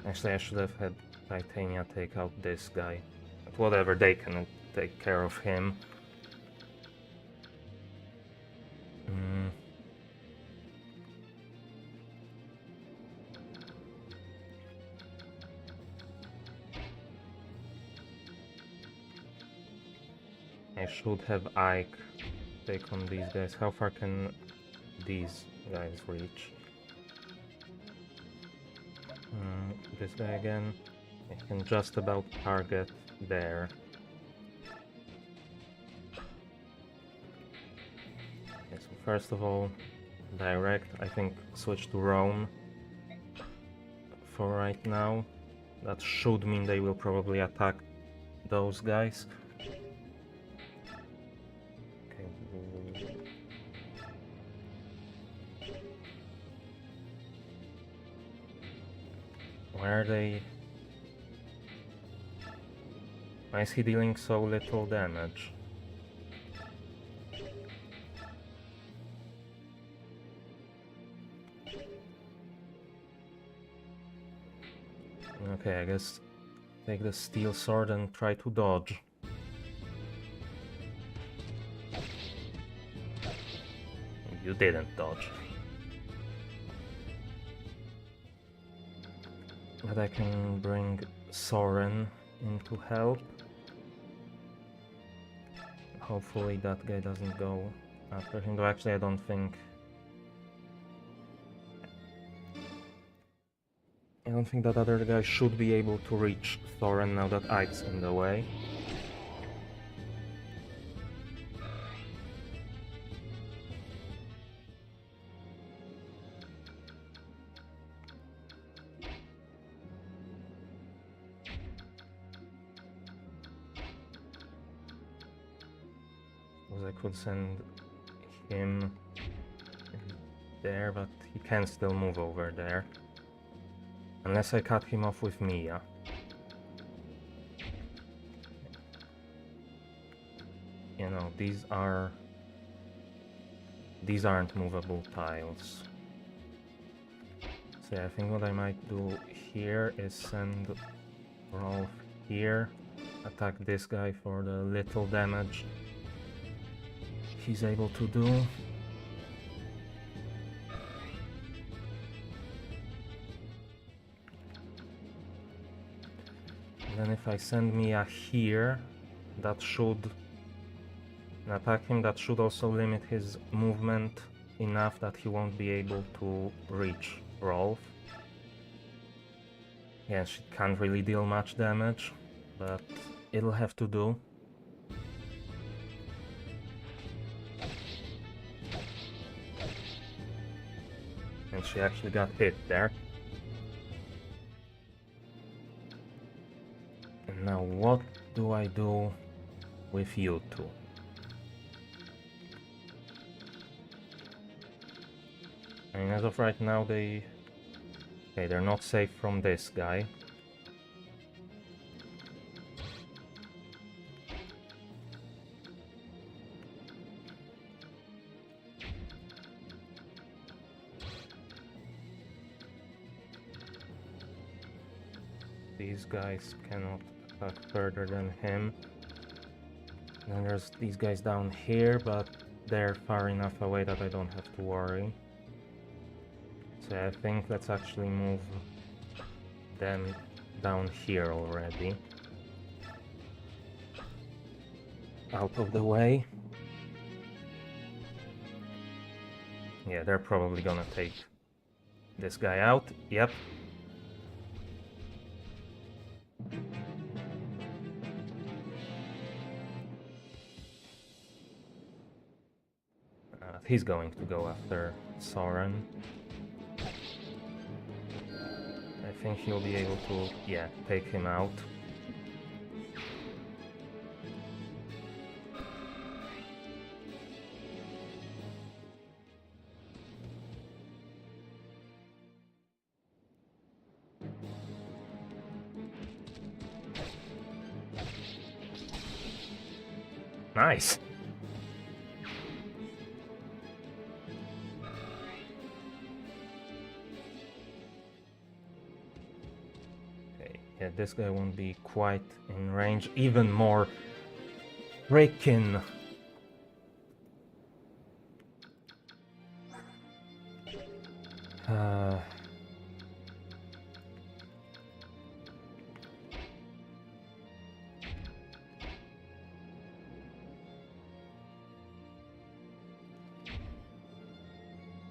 Actually, I should have had Titania take out this guy. But whatever, they can take care of him. I should have Ike take on these guys. How far can these guys reach? This guy again. I can just about target there. Okay, so first of all, direct. I think switch to roam for right now. That should mean they will probably attack those guys. Okay. Where are they? Why is he dealing so little damage? Okay, I guess take the steel sword and try to dodge. You didn't dodge. But I can bring Soren in to help. Hopefully that guy doesn't go after him, though actually I don't think... I don't think that other guy should be able to reach Thorin now that Ike's in the way. I could send him there, but he can still move over there. Unless I cut him off with Mia. You know, these aren't movable tiles. So I think what I might do here is send Rolf here, attack this guy for the little damage he's able to do. And then if I send Mia here, that should attack him. That should also limit his movement enough that he won't be able to reach Rolf. Yeah, she can't really deal much damage, but it'll have to do. And she actually got hit there. And now what do I do with you two? I mean, as of right now, they're not safe from this guy. These guys cannot attack further than him. Then there's these guys down here, but they're far enough away that I don't have to worry. So I think let's actually move them down here already. Out of the way. Yeah, they're probably gonna take this guy out. Yep. He's going to go after Soren. I think he'll be able to, yeah, take him out. Nice. Okay, yeah, this guy won't be quite in range. Even more freaking.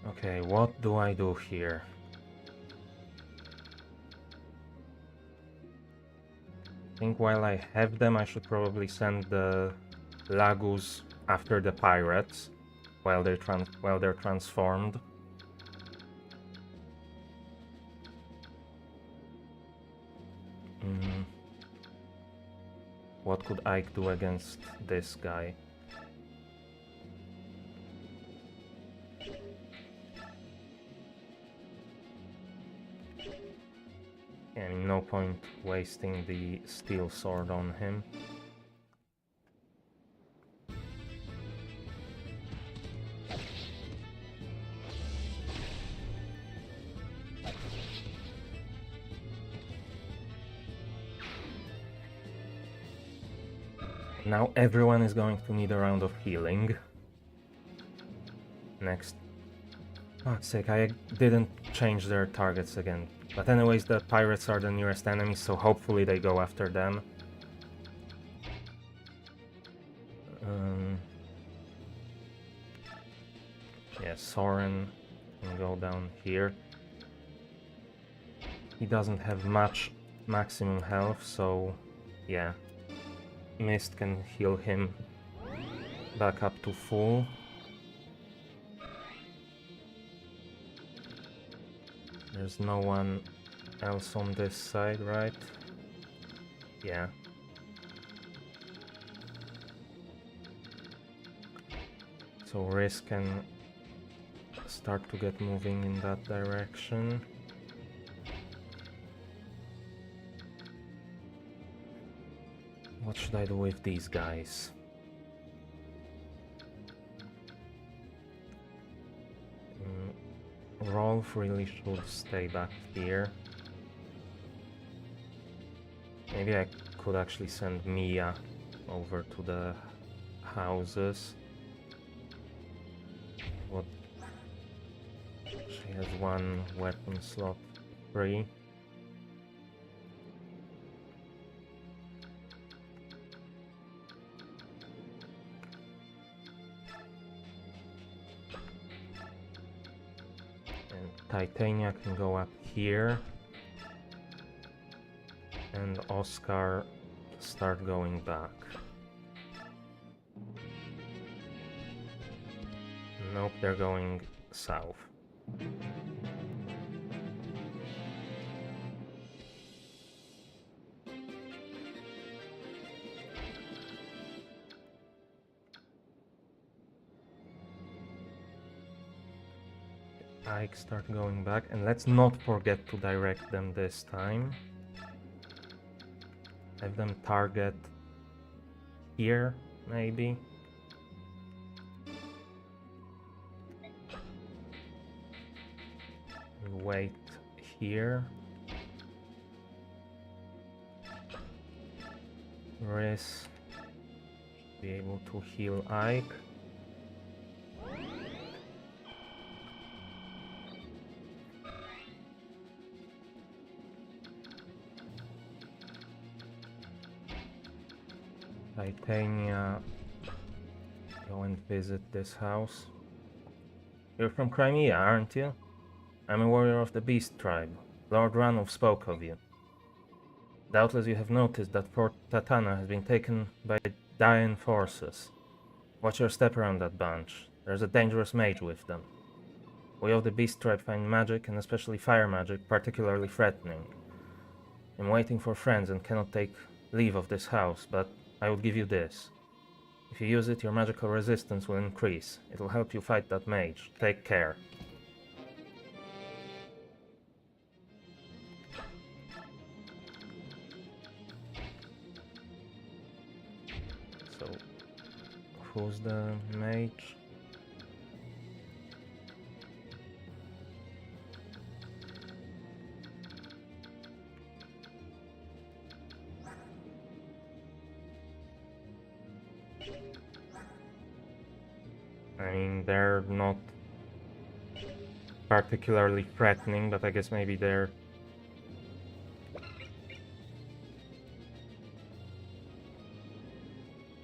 Okay, what do I do here? I think while I have them, I should probably send the Lagus after the pirates while they're transformed. What could Ike do against this guy? I mean, no point wasting the steel sword on him. Now everyone is going to need a round of healing. Next. Fuck's sake, I didn't change their targets again. But anyways, the pirates are the nearest enemies, so hopefully they go after them. Yeah, Soren can go down here. He doesn't have much maximum health, so yeah. Mist can heal him back up to full. There's no one else on this side, right? Yeah. So Riz can start to get moving in that direction. What should I do with these guys? Rolf really should stay back here. Maybe I could actually send Mia over to the houses. What? She has one weapon slot free. Titania can go up here, and Oscar start going back. Nope, they're going south. Ike start going back, and let's not forget to direct them this time. Have them target here, maybe. And wait here. Riz should be able to heal Ike. Titania, go and visit this house. You're from Crimea, aren't you? I'm a warrior of the Beast tribe. Lord Ranulf spoke of you. Doubtless you have noticed that Fort Tatana has been taken by Dayan forces. Watch your step around that bunch. There's a dangerous mage with them. We of the Beast tribe find magic, and especially fire magic, particularly threatening. I'm waiting for friends and cannot take leave of this house, but I would give you this. If you use it, your magical resistance will increase. It will help you fight that mage. Take care. So, who's the mage? I mean, they're not particularly threatening, but I guess maybe they're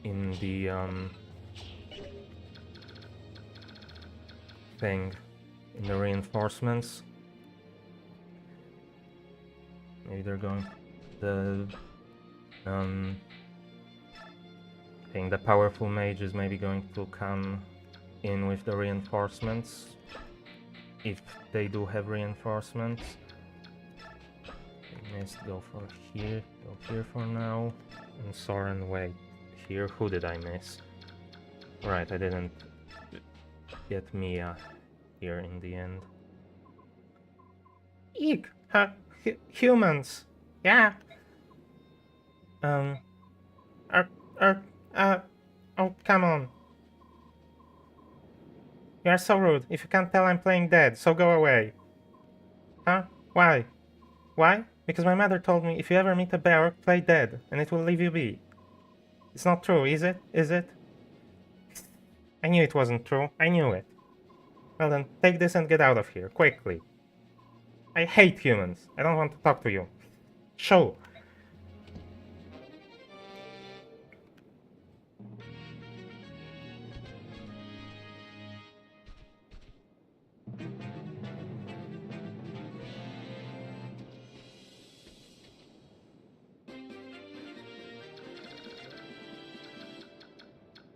in the thing, in the reinforcements. Maybe they're going the thing. The powerful mage is maybe going to come in with the reinforcements, if they do have reinforcements. Missed, go for here, go here for now, and Soren wait here. Who did I miss? Right, I didn't get Mia here in the end. Eek! Humans! Yeah! Oh, come on. You are so rude. If you can't tell, I'm playing dead, so go away. Huh? Why? Why? Because my mother told me if you ever meet a bear, play dead, and it will leave you be. It's not true, is it? Is it? I knew it wasn't true. I knew it. Well then, take this and get out of here, quickly. I hate humans. I don't want to talk to you. Show.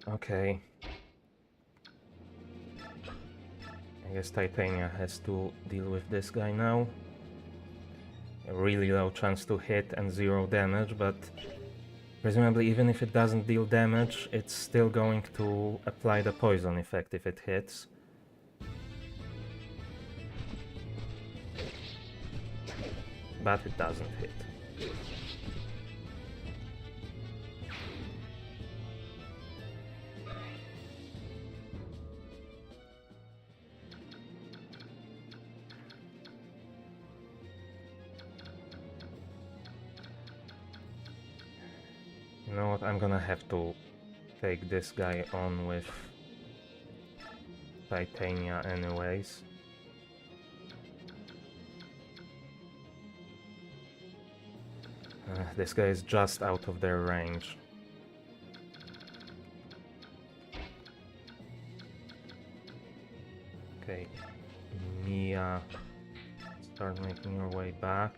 Okay. I guess Titania has to deal with this guy now. A really low chance to hit and 0 damage, but presumably even if it doesn't deal damage, it's still going to apply the poison effect if it hits. But it doesn't hit. You know what, I'm gonna have to take this guy on with Titania anyways. This guy is just out of their range. Okay, Mia, start making your way back.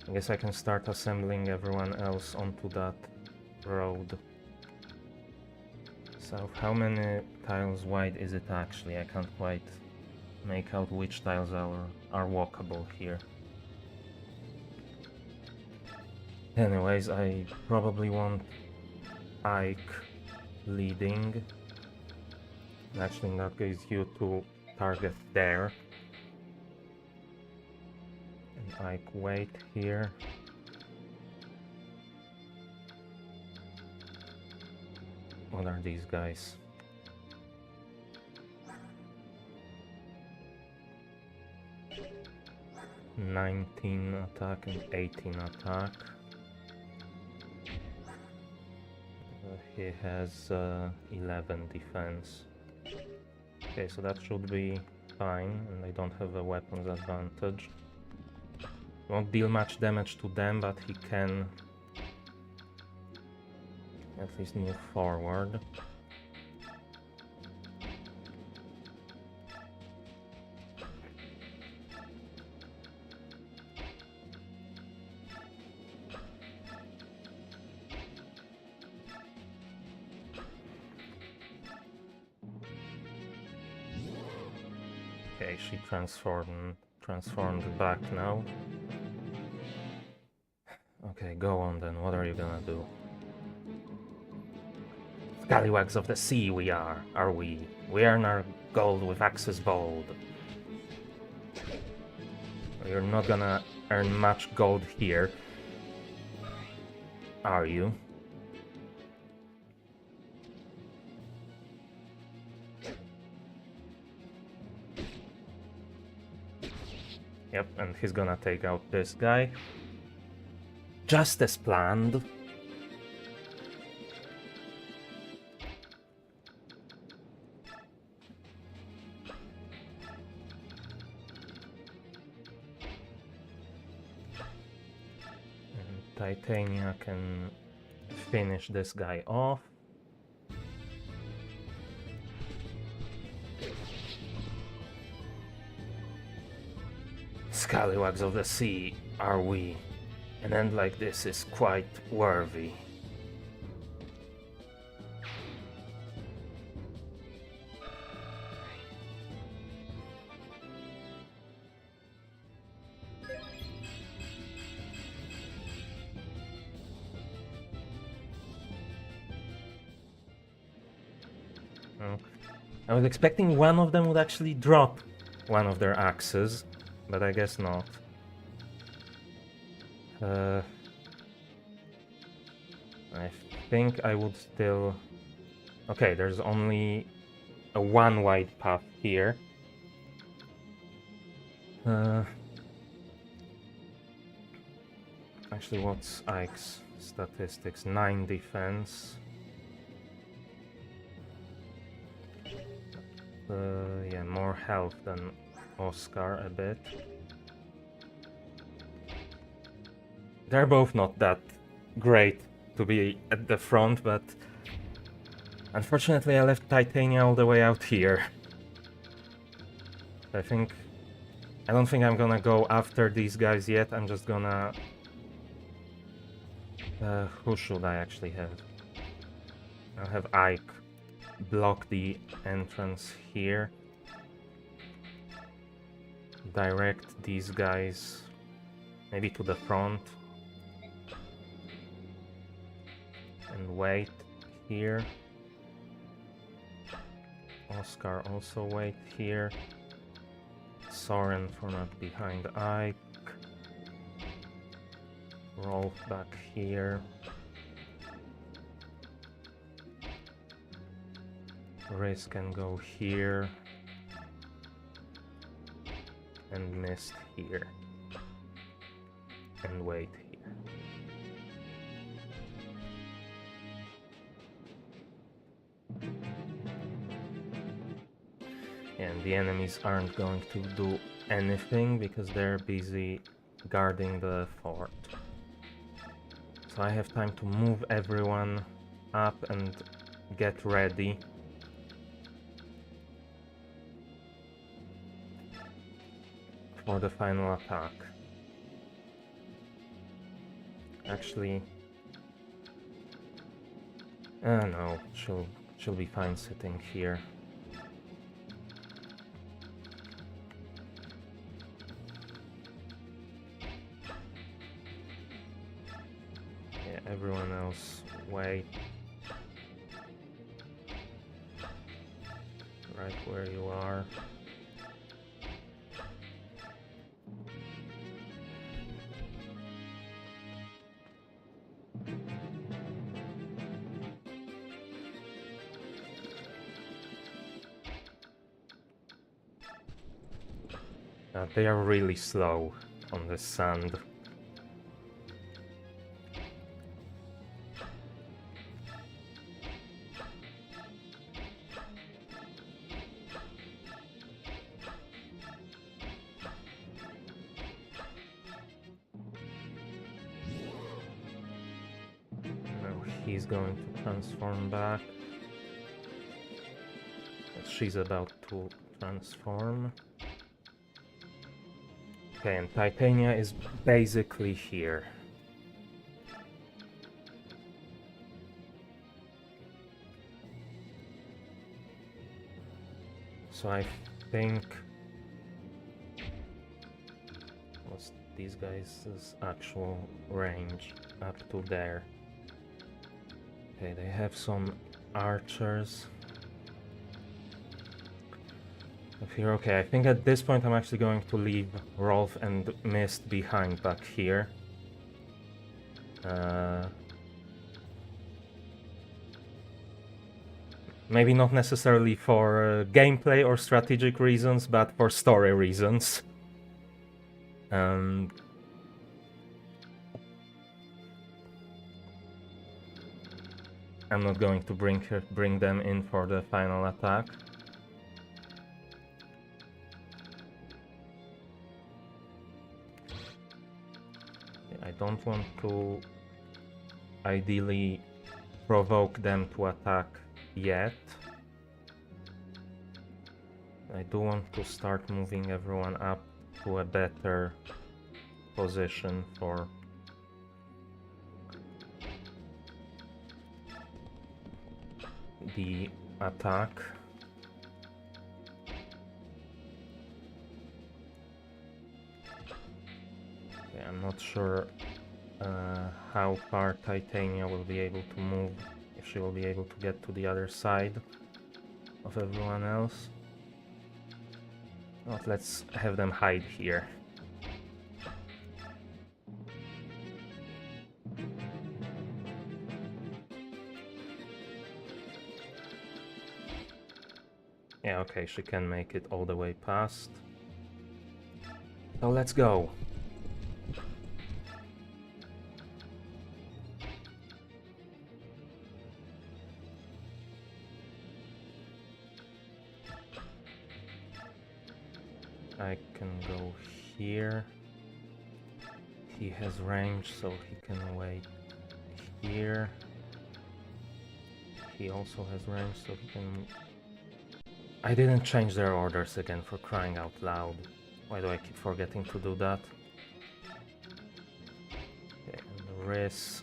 I guess I can start assembling everyone else onto that road. So how many tiles wide is it actually? I can't quite make out which tiles are walkable here. Anyways, I probably want Ike leading. Actually, in that case, you to target there. And Ike wait here. What are these guys? "19 attack and 18 attack. He has 11 defense. Okay, so that should be fine, and I don't have a weapons advantage. Won't deal much damage to them, but he can at least move forward. Okay, she transformed back now. Okay, go on then. What are you gonna do? Scallywags of the sea we are we? We earn our gold with axes bold. You're not gonna earn much gold here, are you? Yep, and he's gonna take out this guy. Just as planned. And Titania can finish this guy off. Scallywags of the sea are we. An end like this is quite worthy. Oh. I was expecting one of them would actually drop one of their axes, but I guess not. I think I would still... Okay, there's only a one wide path here. Actually, what's Ike's statistics? 9 defense. Yeah, more health than Oscar a bit. They're both not that great to be at the front, but unfortunately I left Titania all the way out here. I don't think I'm gonna go after these guys yet. I'm just gonna... who should I actually have? I'll have Ike block the entrance here. Direct these guys maybe to the front. And wait here. Oscar also wait here. Soren for not behind Ike. Rolf back here. Riz can go here. And Mist here. And wait here. And the enemies aren't going to do anything because they're busy guarding the fort. So I have time to move everyone up and get ready. For the final attack. Actually... no, she'll be fine sitting here. Everyone else, wait. Right where you are. They are really slow on the sand. He's going to transform back. She's about to transform. Okay, and Titania is basically here. So I think... what's these guys' actual range? Up to there. Okay, they have some archers. If you're okay, I think at this point I'm actually going to leave Rolf and Mist behind back here. Maybe not necessarily for gameplay or strategic reasons, but for story reasons. Um, I'm not going to bring them in for the final attack. I don't want to ideally provoke them to attack yet. I do want to start moving everyone up to a better position for the attack. Okay, I'm not sure how far Titania will be able to move, if she will be able to get to the other side of everyone else. But let's have them hide here. Yeah, okay, she can make it all the way past. So let's go. I can go here. He has range, so he can wait here. He also has range, so he can... I didn't change their orders again, for crying out loud. Why do I keep forgetting to do that? Okay, and the Riz,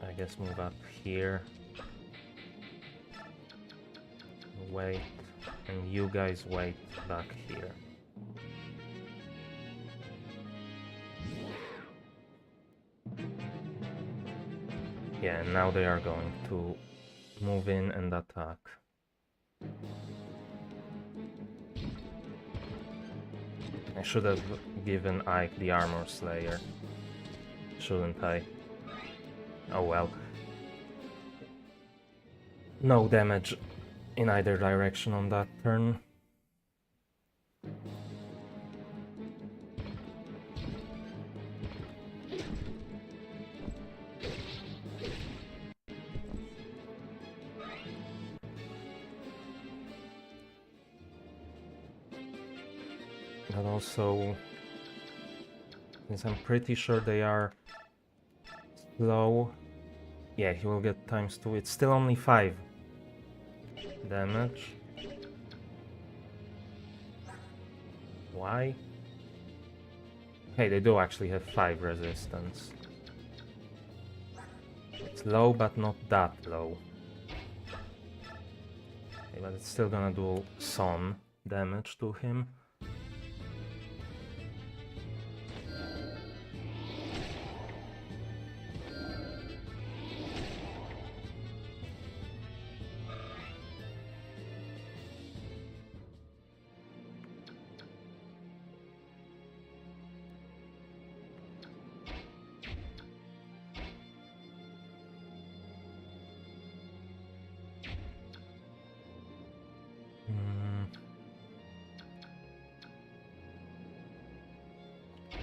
I guess, move up here. Wait, and you guys wait back here. Yeah, and now they are going to move in and attack. I should have given Ike the Armor Slayer, shouldn't I? Oh well. No damage in either direction on that turn. But also, since I'm pretty sure they are slow, yeah, he will get ×2. It's still only 5 damage. Why? Hey, they do actually have 5 resistance. It's low, but not that low. Okay, but it's still gonna do some damage to him.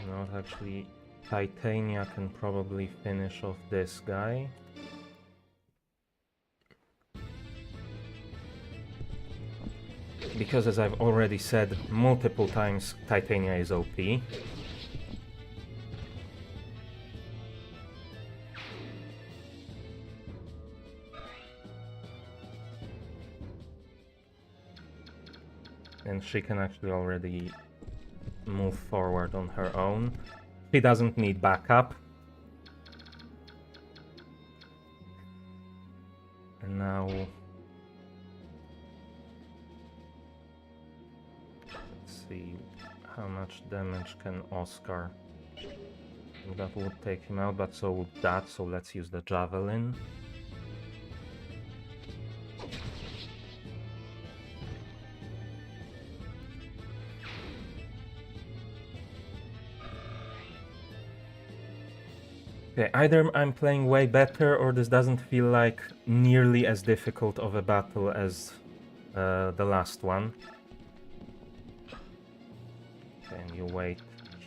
Not actually. Titania can probably finish off this guy. Because as I've already said multiple times, Titania is OP. And she can actually already move forward on her own. She doesn't need backup. And now... let's see, how much damage can Oscar? That would take him out, but so would that, so let's use the Javelin. Okay, either I'm playing way better or this doesn't feel like nearly as difficult of a battle as the last one. Okay, and you wait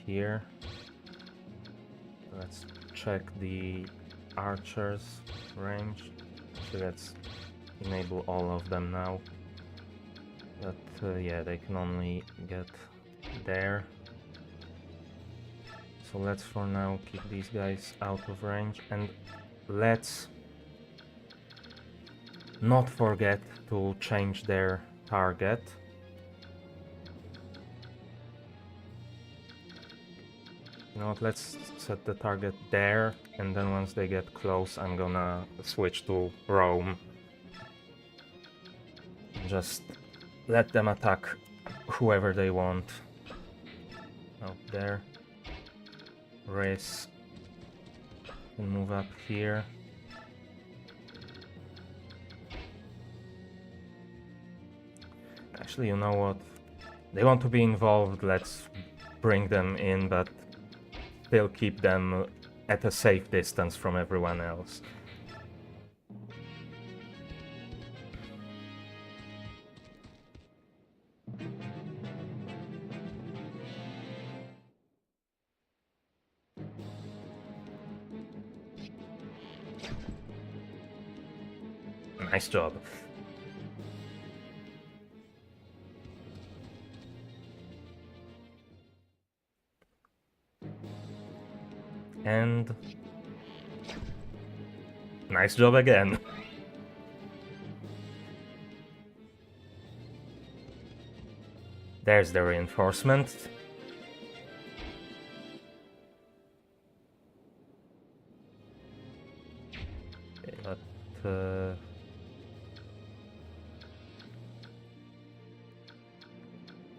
here. Let's check the archers' range. So let's enable all of them now. But yeah, they can only get there. So let's for now keep these guys out of range, and let's not forget to change their target. You know what, let's set the target there, and then once they get close I'm gonna switch to roam. Just let them attack whoever they want. Out there. Race can move up here. Actually, you know what? They want to be involved, let's bring them in, but still keep them at a safe distance from everyone else. Nice job. And nice job again. There's the reinforcement. Okay, but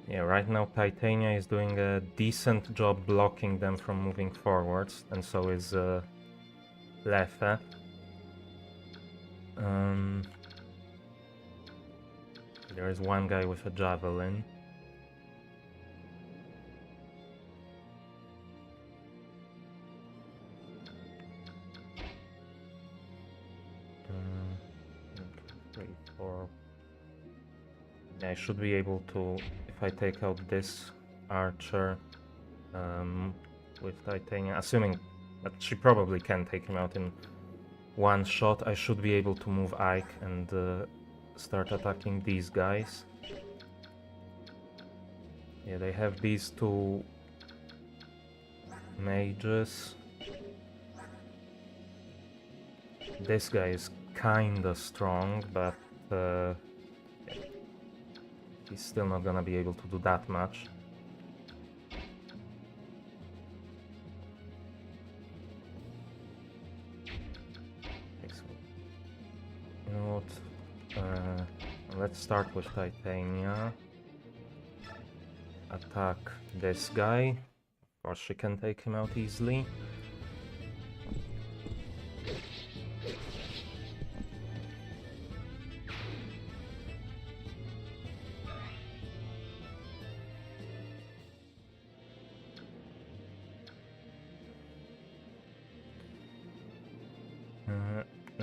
yeah, right now Titania is doing a decent job blocking them from moving forwards, and so is Lefe. There is one guy with a javelin. Yeah, I should be able to, if I take out this archer with Titania, assuming that she probably can take him out in one shot, I should be able to move Ike and start attacking these guys. Yeah, they have these two mages. This guy is kinda strong, but he's still not gonna be able to do that much. Okay, so, you know what? Let's start with Titania. Attack this guy. Of course, she can take him out easily.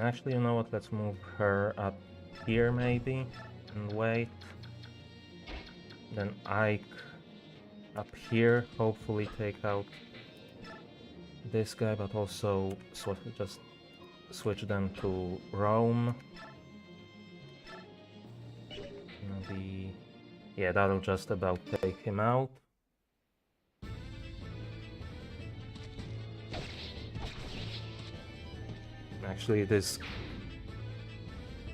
Actually, you know what? Let's move her up here maybe and wait. Then Ike up here, hopefully take out this guy, but also just switch them to roam. Maybe, yeah, that'll just about take him out. Actually, it is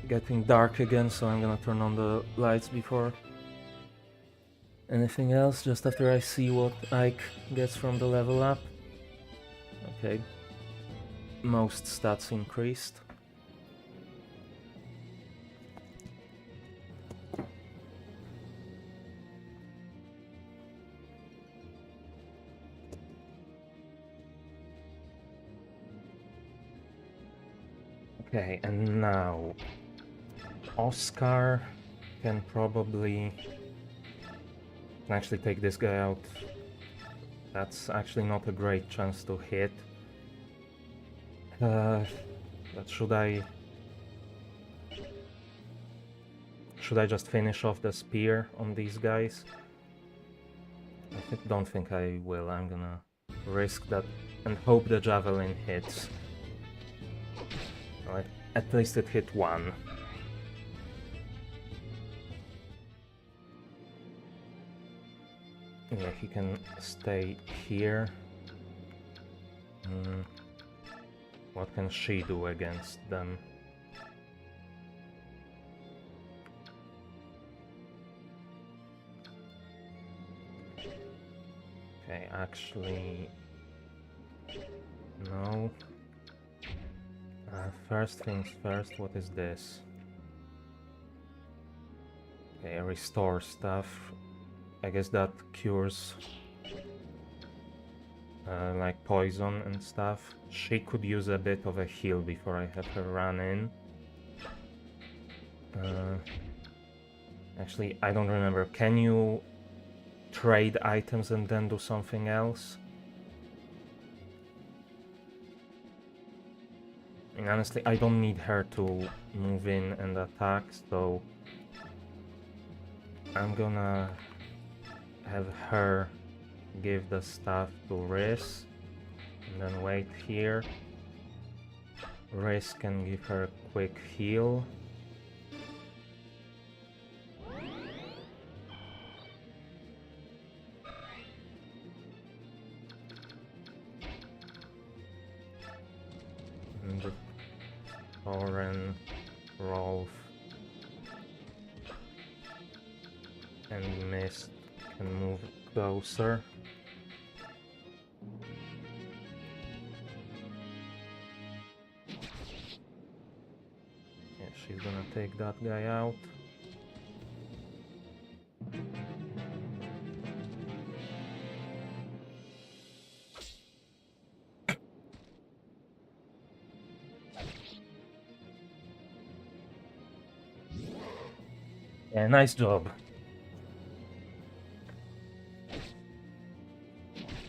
getting dark again, so I'm gonna turn on the lights before anything else, just after I see what Ike gets from the level up. Okay, most stats increased. Okay, and now Oscar can probably actually take this guy out. That's actually not a great chance to hit. But should I just finish off the spear on these guys? don't think I will. I'm gonna risk that and hope the javelin hits. Like, at least it hit one. Yeah, he can stay here. What can she do against them? Okay, actually... no. First things first, what is this? Okay, restore stuff. I guess that cures like poison and stuff. She could use a bit of a heal before I have her run in. Actually, I don't remember. Can you trade items and then do something else? I mean, honestly, I don't need her to move in and attack, so I'm gonna have her give the stuff to Riz and then wait here. Riz can give her a quick heal. And Thorin, Rolf, and Mist can move closer. Yeah, she's gonna take that guy out. Yeah, nice job.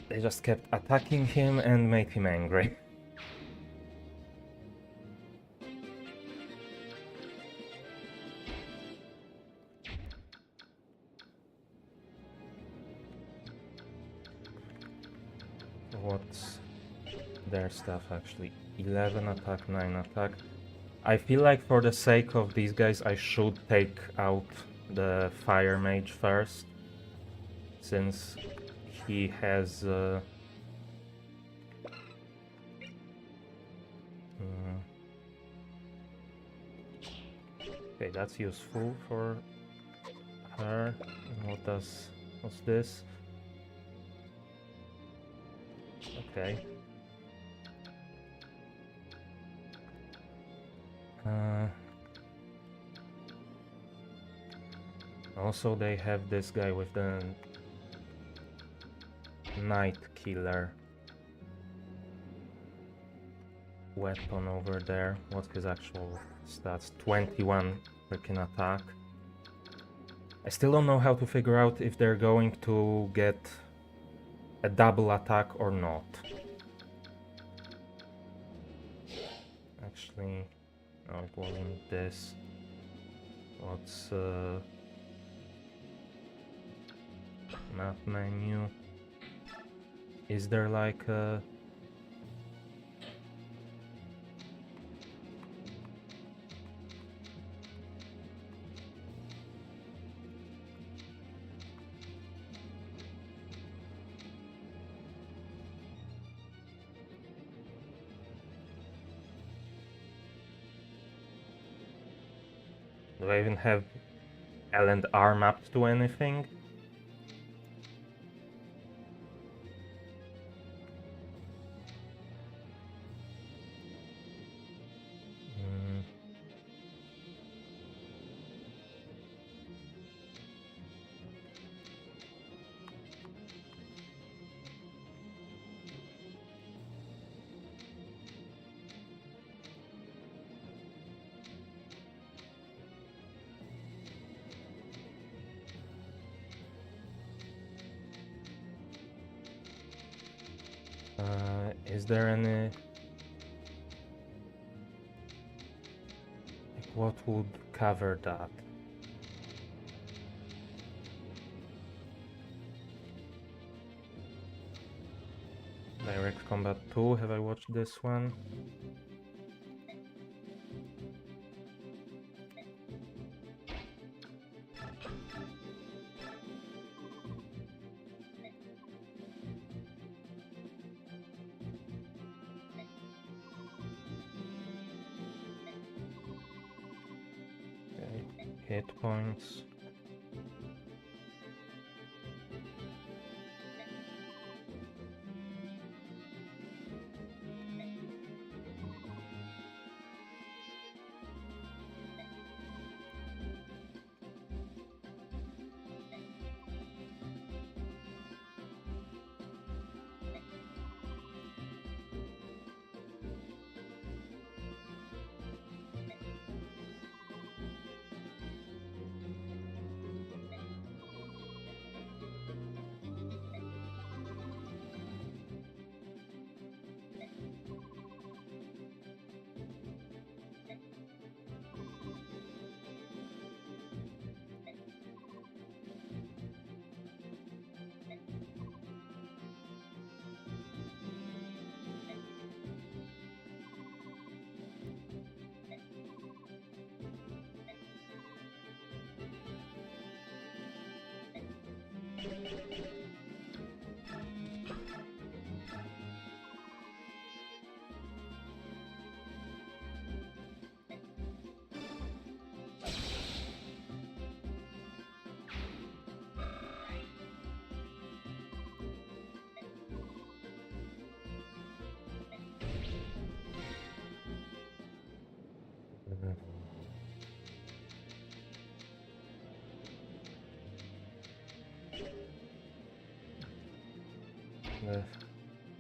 They just kept attacking him and made him angry. What's their stuff actually? 11 attack, 9 attack. I feel like for the sake of these guys I should take out the fire mage first, since he has okay, that's useful for her. What's this? Okay. Also, they have this guy with the Night Killer weapon over there. What's his actual stats? 21 freaking attack. I still don't know how to figure out if they're going to get a double attack or not. Actually, no, it wasn't this. What's map menu? Is there like a do I even have L and R mapped to anything? Is there any... like, what would cover that? Direct Combat 2, have I watched this one? Okay, hit points.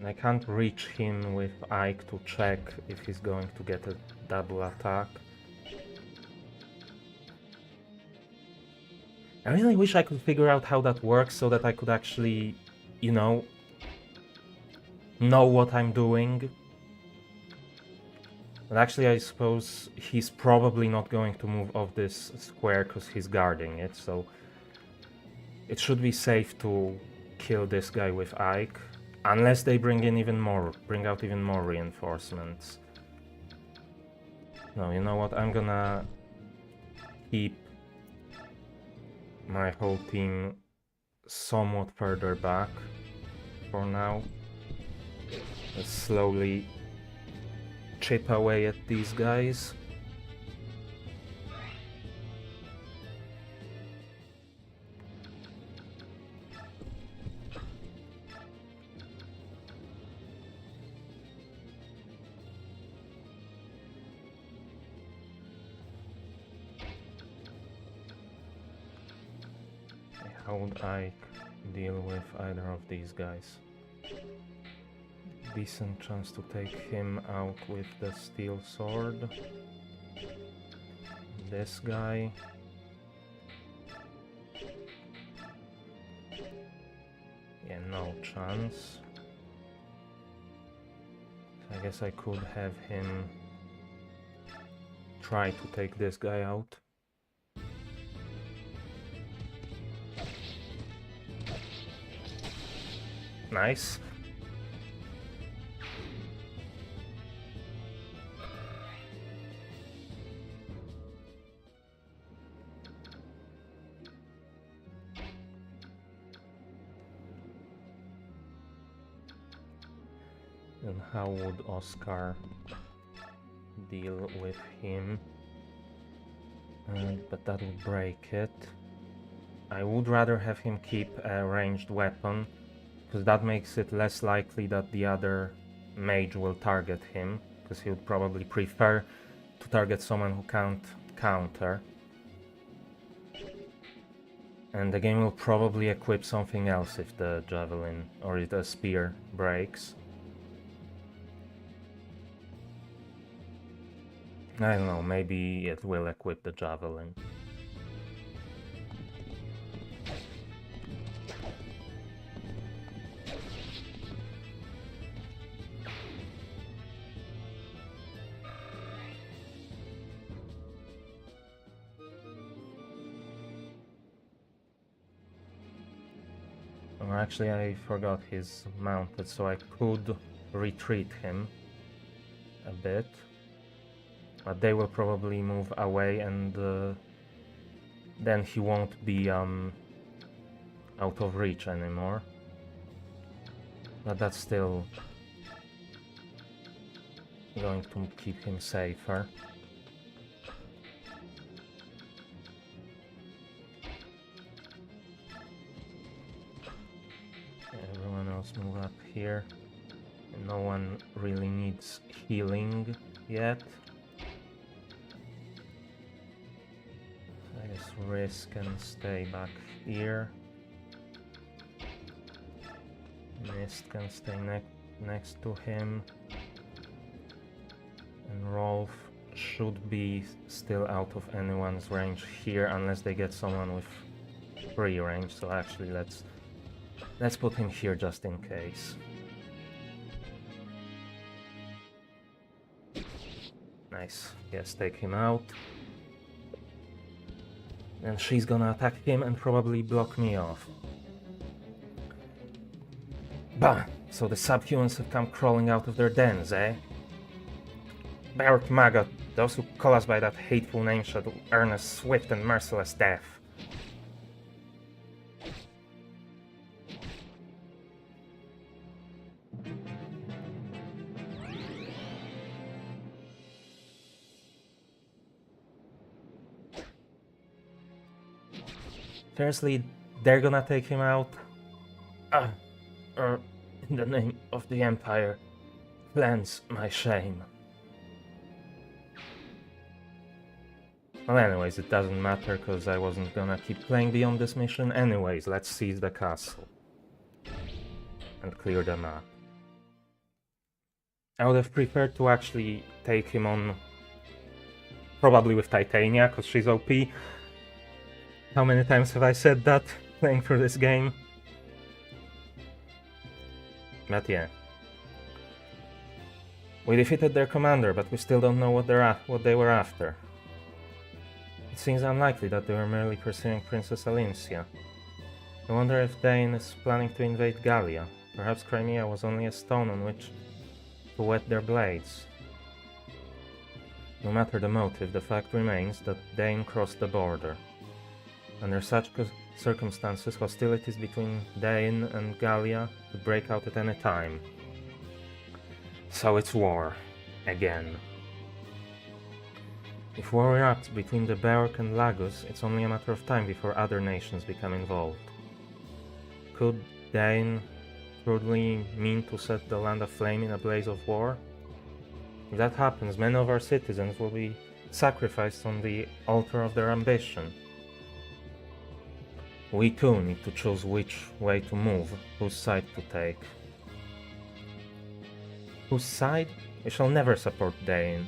I can't reach him with Ike to check if he's going to get a double attack. I really wish I could figure out how that works so that I could actually, you know what I'm doing. But actually, I suppose he's probably not going to move off this square because he's guarding it, so it should be safe to kill this guy with Ike, unless they bring out even more reinforcements. No, you know what? I'm gonna keep my whole team somewhat further back for now. Let's slowly chip away at these guys. How would I deal with either of these guys? Decent chance to take him out with the steel sword. This guy. Yeah, no chance. I guess I could have him try to take this guy out. Nice. And how would Oscar deal with him? But that would break it. I would rather have him keep a ranged weapon, because that makes it less likely that the other mage will target him, because he would probably prefer to target someone who can't counter. And the game will probably equip something else if the javelin or if the spear breaks. I don't know, maybe it will equip the javelin. Or actually, I forgot he's mounted, so I could retreat him a bit. But they will probably move away, and then he won't be out of reach anymore. But that's still going to keep him safer. Everyone else move up here. No one really needs healing yet. I guess Riz can stay back here. Mist can stay next to him. And Rolf should be still out of anyone's range here, unless they get someone with free range. So actually, let's put him here just in case. Nice. Yes, take him out. And she's gonna attack him and probably block me off. Bah! So the subhumans have come crawling out of their dens, eh? Barrack Maggot, those who call us by that hateful name shall earn a swift and merciless death. Seriously, they're gonna take him out? In the name of the Empire, cleanse my shame. Well, anyways, it doesn't matter, because I wasn't gonna keep playing beyond this mission. Anyways, let's seize the castle. And clear the map. I would have preferred to actually take him on, probably with Titania, because she's OP. How many times have I said that, playing through this game? But yeah. We defeated their commander, but we still don't know what they were after. It seems unlikely that they were merely pursuing Princess Alincia. I wonder if Dane is planning to invade Gallia. Perhaps Crimea was only a stone on which to whet their blades. No matter the motive, the fact remains that Dane crossed the border. Under such circumstances, hostilities between Dane and Gallia could break out at any time. So it's war. Again. If war erupts between the Barrack and Lagos, it's only a matter of time before other nations become involved. Could Dane truly mean to set the land aflame in a blaze of war? If that happens, many of our citizens will be sacrificed on the altar of their ambition. We too need to choose which way to move, whose side to take. Whose side? We shall never support Dane.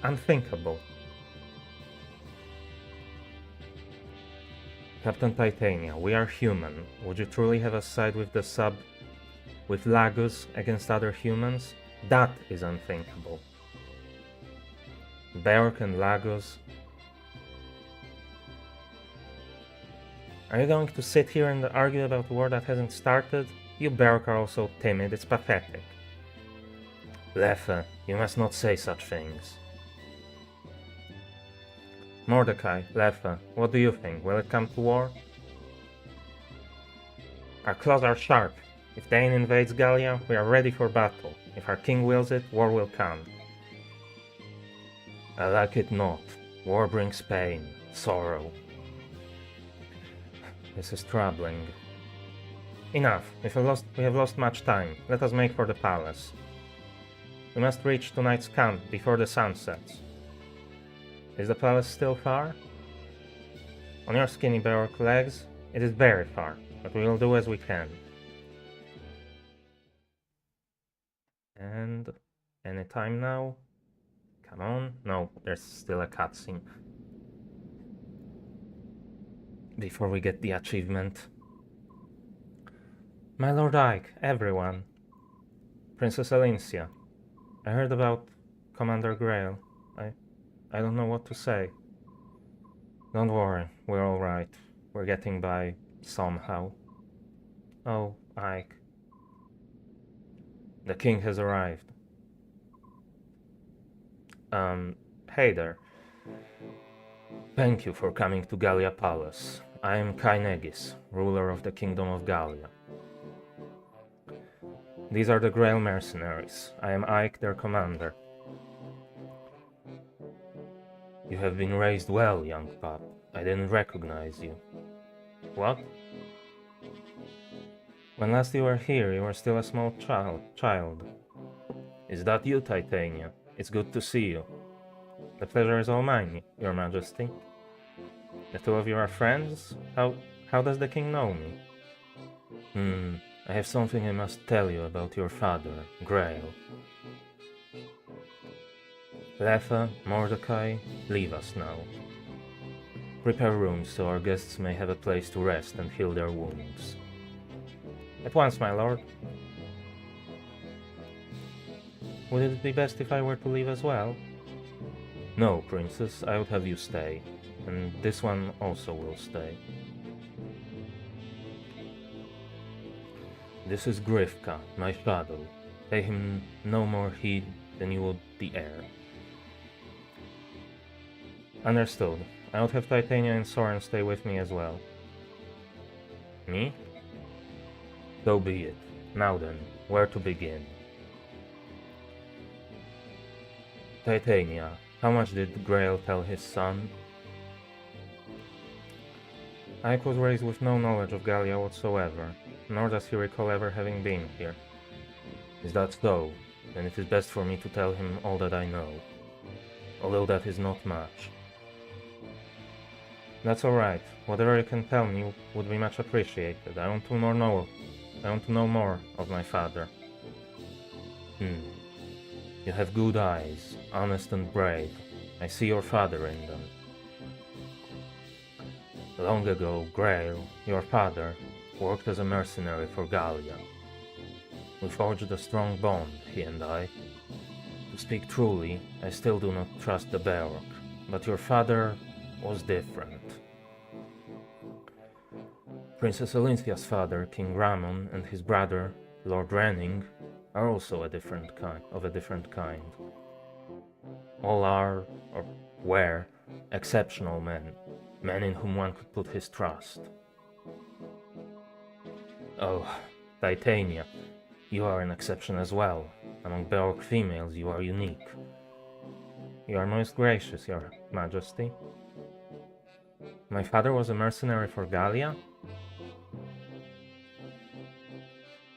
Unthinkable. Captain Titania, we are human. Would you truly have a side with the with Lagos against other humans? That is unthinkable. Barrack and Lagos. Are you going to sit here and argue about a war that hasn't started? You Barrack are also timid, it's pathetic. Leffe, you must not say such things. Mordecai, Leffe, what do you think? Will it come to war? Our claws are sharp. If Dane invades Gallia, we are ready for battle. If our king wills it, war will come. I like it not. War brings pain, sorrow. This is troubling. Enough. We have lost much time. Let us make for the palace. We must reach tonight's camp before the sun sets. Is the palace still far? On your skinny Barrack legs, it is very far, but we will do as we can. And any time now? Come on. No, there's still a cutscene. Before we get the achievement. My Lord Ike, everyone. Princess Alincia. I heard about Commander Grail. I don't know what to say. Don't worry, we're alright. We're getting by somehow. Oh, Ike. The king has arrived. Hey there. Thank you for coming to Gallia Palace. I am Kainegis, ruler of the Kingdom of Gallia. These are the Grail mercenaries. I am Ike, their commander. You have been raised well, young pup. I didn't recognize you. What? When last you were here, you were still a small child. Is that you, Titania? It's good to see you. The pleasure is all mine, your majesty. The two of you are friends? How does the king know me? I have something I must tell you about your father, Grail. Letha, Mordecai, leave us now. Prepare rooms so our guests may have a place to rest and heal their wounds. At once, my lord. Would it be best if I were to leave as well? No, princess, I would have you stay. And this one also will stay. This is Grifka, my shadow. Pay him no more heed than you would the air. Understood. I would have Titania and Soren stay with me as well. Me? So be it. Now then, where to begin? Titania, how much did Grail tell his son? Ike was raised with no knowledge of Gallia whatsoever, nor does he recall ever having been here. Is that so? Then it is best for me to tell him all that I know, although that is not much. That's alright. Whatever you can tell me would be much appreciated. I want to know more of my father. You have good eyes, honest and brave. I see your father in them. Long ago, Grail, your father, worked as a mercenary for Gallia. We forged a strong bond, he and I. To speak truly, I still do not trust the Beork, but your father was different. Princess Alinthia's father, King Ramon, and his brother, Lord Renning, are also of a different kind. All are, or were, exceptional men in whom one could put his trust. Oh, Titania, you are an exception as well. Among Beork females, you are unique. You are most gracious, your majesty. My father was a mercenary for Gallia?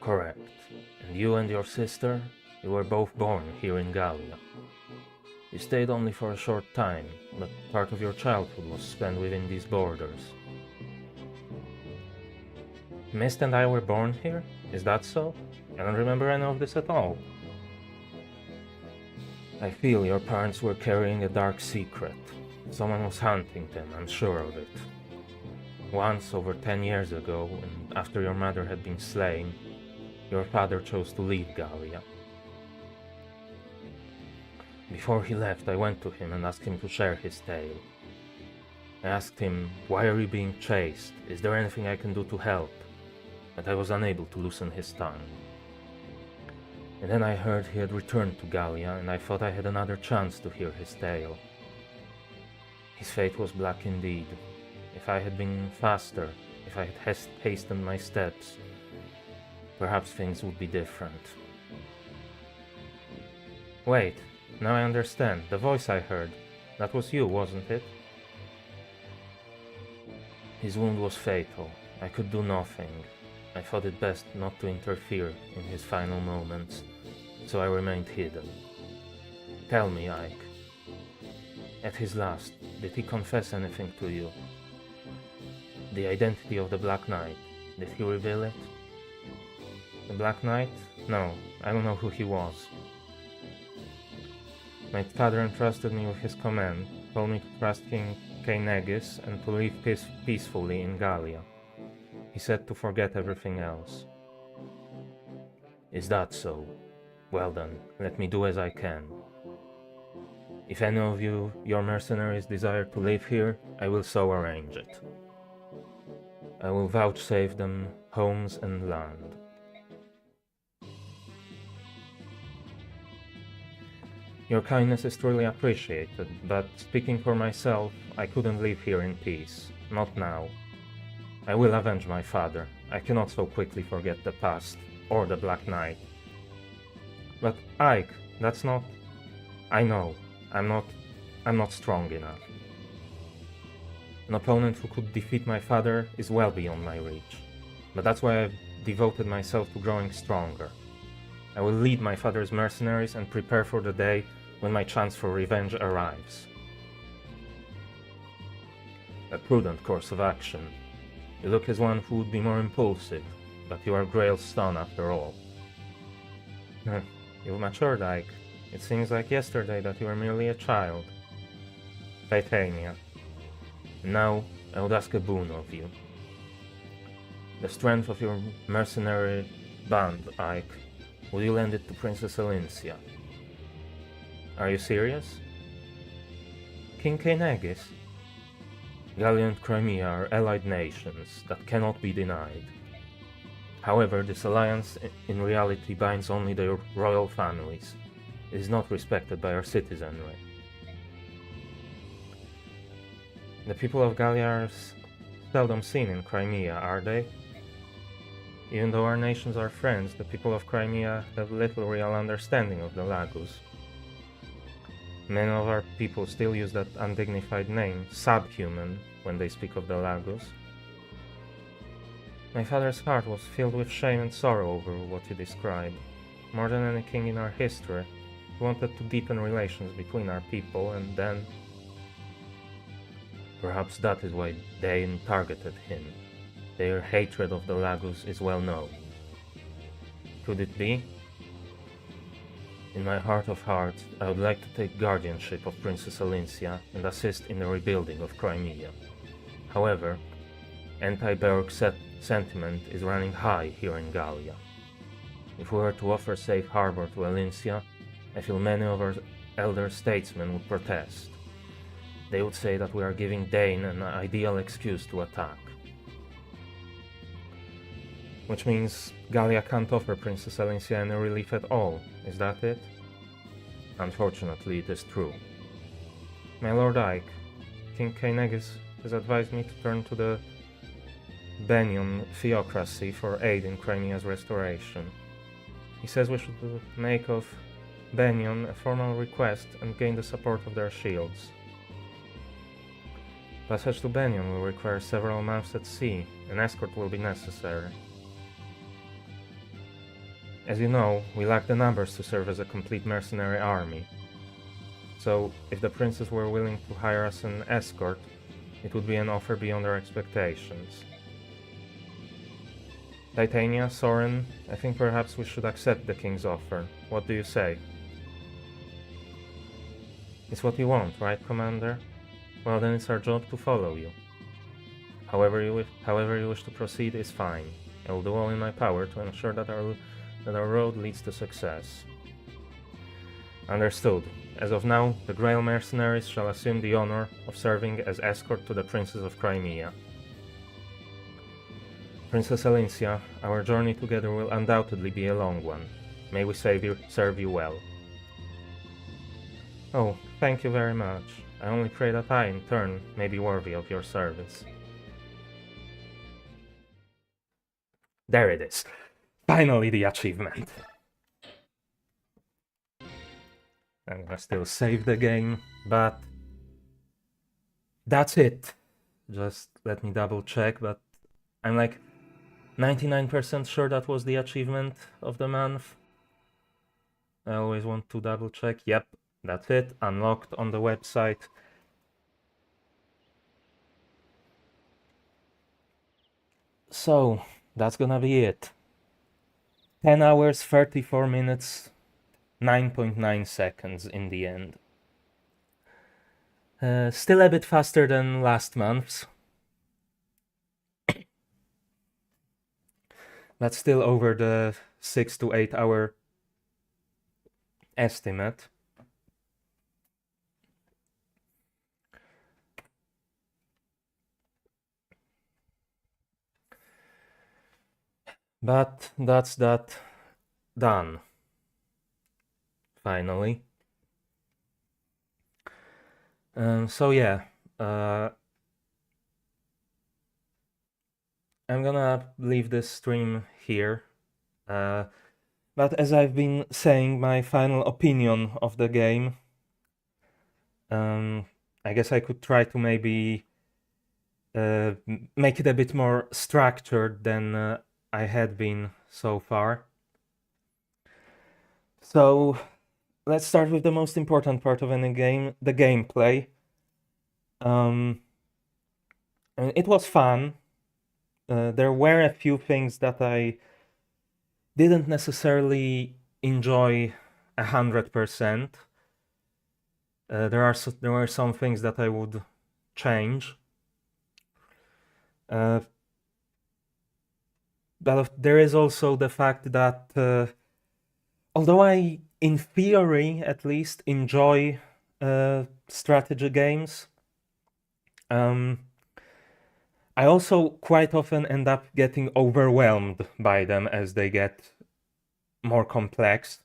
Correct. And you and your sister, you were both born here in Gallia. You stayed only for a short time, but part of your childhood was spent within these borders. Mist and I were born here? Is that so? I don't remember any of this at all. I feel your parents were carrying a dark secret. Someone was hunting them, I'm sure of it. Once, over 10 years ago, and after your mother had been slain, your father chose to leave Gallia. Before he left, I went to him and asked him to share his tale. I asked him, why are you being chased? Is there anything I can do to help? But I was unable to loosen his tongue. And then I heard he had returned to Gallia, and I thought I had another chance to hear his tale. His fate was black indeed. If I had been faster, if I had hastened my steps, perhaps things would be different. Wait, now I understand. The voice I heard, that was you, wasn't it? His wound was fatal. I could do nothing. I thought it best not to interfere in his final moments, so I remained hidden. Tell me, Ike. At his last, did he confess anything to you? The identity of the Black Knight, did he reveal it? The Black Knight? No, I don't know who he was. My father entrusted me with his command, told me to trust King Kainegis and to live peacefully in Gallia. He said to forget everything else. Is that so? Well then, let me do as I can. If any of you, your mercenaries, desire to live here, I will so arrange it. I will vouchsafe them homes and land. Your kindness is truly appreciated, but speaking for myself, I couldn't live here in peace. Not now. I will avenge my father. I cannot so quickly forget the past, or the Black Knight. But Ike, that's not... I know, I'm not strong enough. An opponent who could defeat my father is well beyond my reach. But that's why I've devoted myself to growing stronger. I will lead my father's mercenaries and prepare for the day when my chance for revenge arrives. A prudent course of action. You look as one who would be more impulsive, but you are Grail's son after all. You've matured, Ike. It seems like yesterday that you were merely a child. Titania. Now, I would ask a boon of you. The strength of your mercenary band, Ike. Will you lend it to Princess Elincia? Are you serious? King Kaenagis? Gallia and Crimea are allied nations that cannot be denied. However, this alliance in reality binds only their royal families. It is not respected by our citizenry. The people of Gallia are seldom seen in Crimea, are they? Even though our nations are friends, the people of Crimea have little real understanding of the Lagus. Many of our people still use that undignified name, subhuman, when they speak of the Lagus. My father's heart was filled with shame and sorrow over what you describe. More than any king in our history, he wanted to deepen relations between our people, and then... Perhaps that is why Dain targeted him. Their hatred of the Lagus is well known. Could it be? In my heart of hearts, I would like to take guardianship of Princess Elincia and assist in the rebuilding of Crimea. However, anti-Berg sentiment is running high here in Gallia. If we were to offer safe harbor to Elincia, I feel many of our elder statesmen would protest. They would say that we are giving Dain an ideal excuse to attack. Which means Gallia can't offer Princess Elincia any relief at all, is that it? Unfortunately, it is true. My Lord Ike, King Kaenagis has advised me to turn to the Benyon theocracy for aid in Crimea's restoration. He says we should make of Benyon a formal request and gain the support of their shields. Passage to Benyon will require several months at sea, an escort will be necessary. As you know, we lack the numbers to serve as a complete mercenary army. So, if the princess were willing to hire us an escort, it would be an offer beyond our expectations. Titania, Soren, I think perhaps we should accept the king's offer. What do you say? It's what you want, right, Commander? Well, then it's our job to follow you. However you wish to proceed is fine. I will do all in my power to ensure that our road leads to success. Understood. As of now, the Grail mercenaries shall assume the honor of serving as escort to the Princess of Crimea. Princess Elincia, our journey together will undoubtedly be a long one. May we serve you well. Oh, thank you very much. I only pray that I, in turn, may be worthy of your service. There it is. Finally the achievement. I'm gonna still save the game, but that's it. Just let me double check, but I'm like 99% sure that was the achievement of the month. I always want to double check. Yep, that's it. Unlocked on the website. So, that's gonna be it. 10 hours, 34 minutes, 9.9 seconds in the end. Still a bit faster than last month's. But still over the 6 to 8 hour estimate. But that's that done, finally. So yeah, I'm gonna leave this stream here. But as I've been saying, my final opinion of the game, I guess I could try to maybe make it a bit more structured than I had been so far. So let's start with the most important part of any game, the gameplay. I mean, it was fun. There were a few things that I didn't necessarily enjoy 100%. There were some things that I would change. But there is also the fact that although I, in theory at least, enjoy strategy games, I also quite often end up getting overwhelmed by them as they get more complex.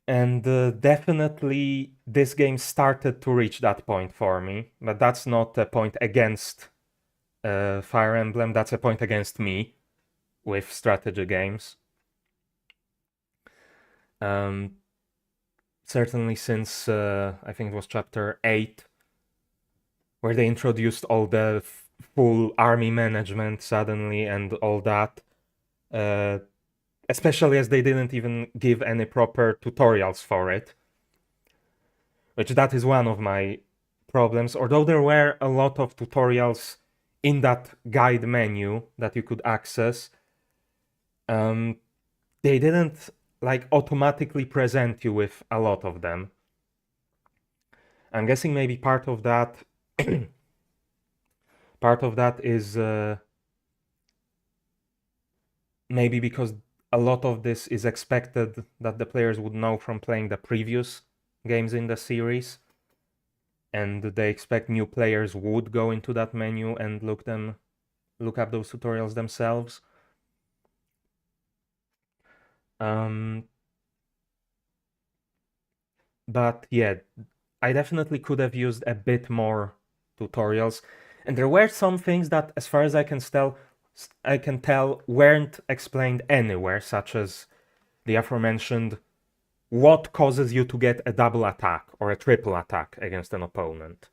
And definitely this game started to reach that point for me, but that's not a point against Fire Emblem, that's a point against me with strategy games. Certainly since I think it was chapter 8, where they introduced all the full army management suddenly and all that. Especially as they didn't even give any proper tutorials for it. Which that is one of my problems. Although there were a lot of tutorials in that guide menu that you could access, they didn't like automatically present you with a lot of them. I'm guessing maybe part of that is maybe because a lot of this is expected that the players would know from playing the previous games in the series, and they expect new players would go into that menu and look up those tutorials themselves. But yeah, I definitely could have used a bit more tutorials, and there were some things that, as far as I can tell, weren't explained anywhere, such as the aforementioned what causes you to get a double attack or a triple attack against an opponent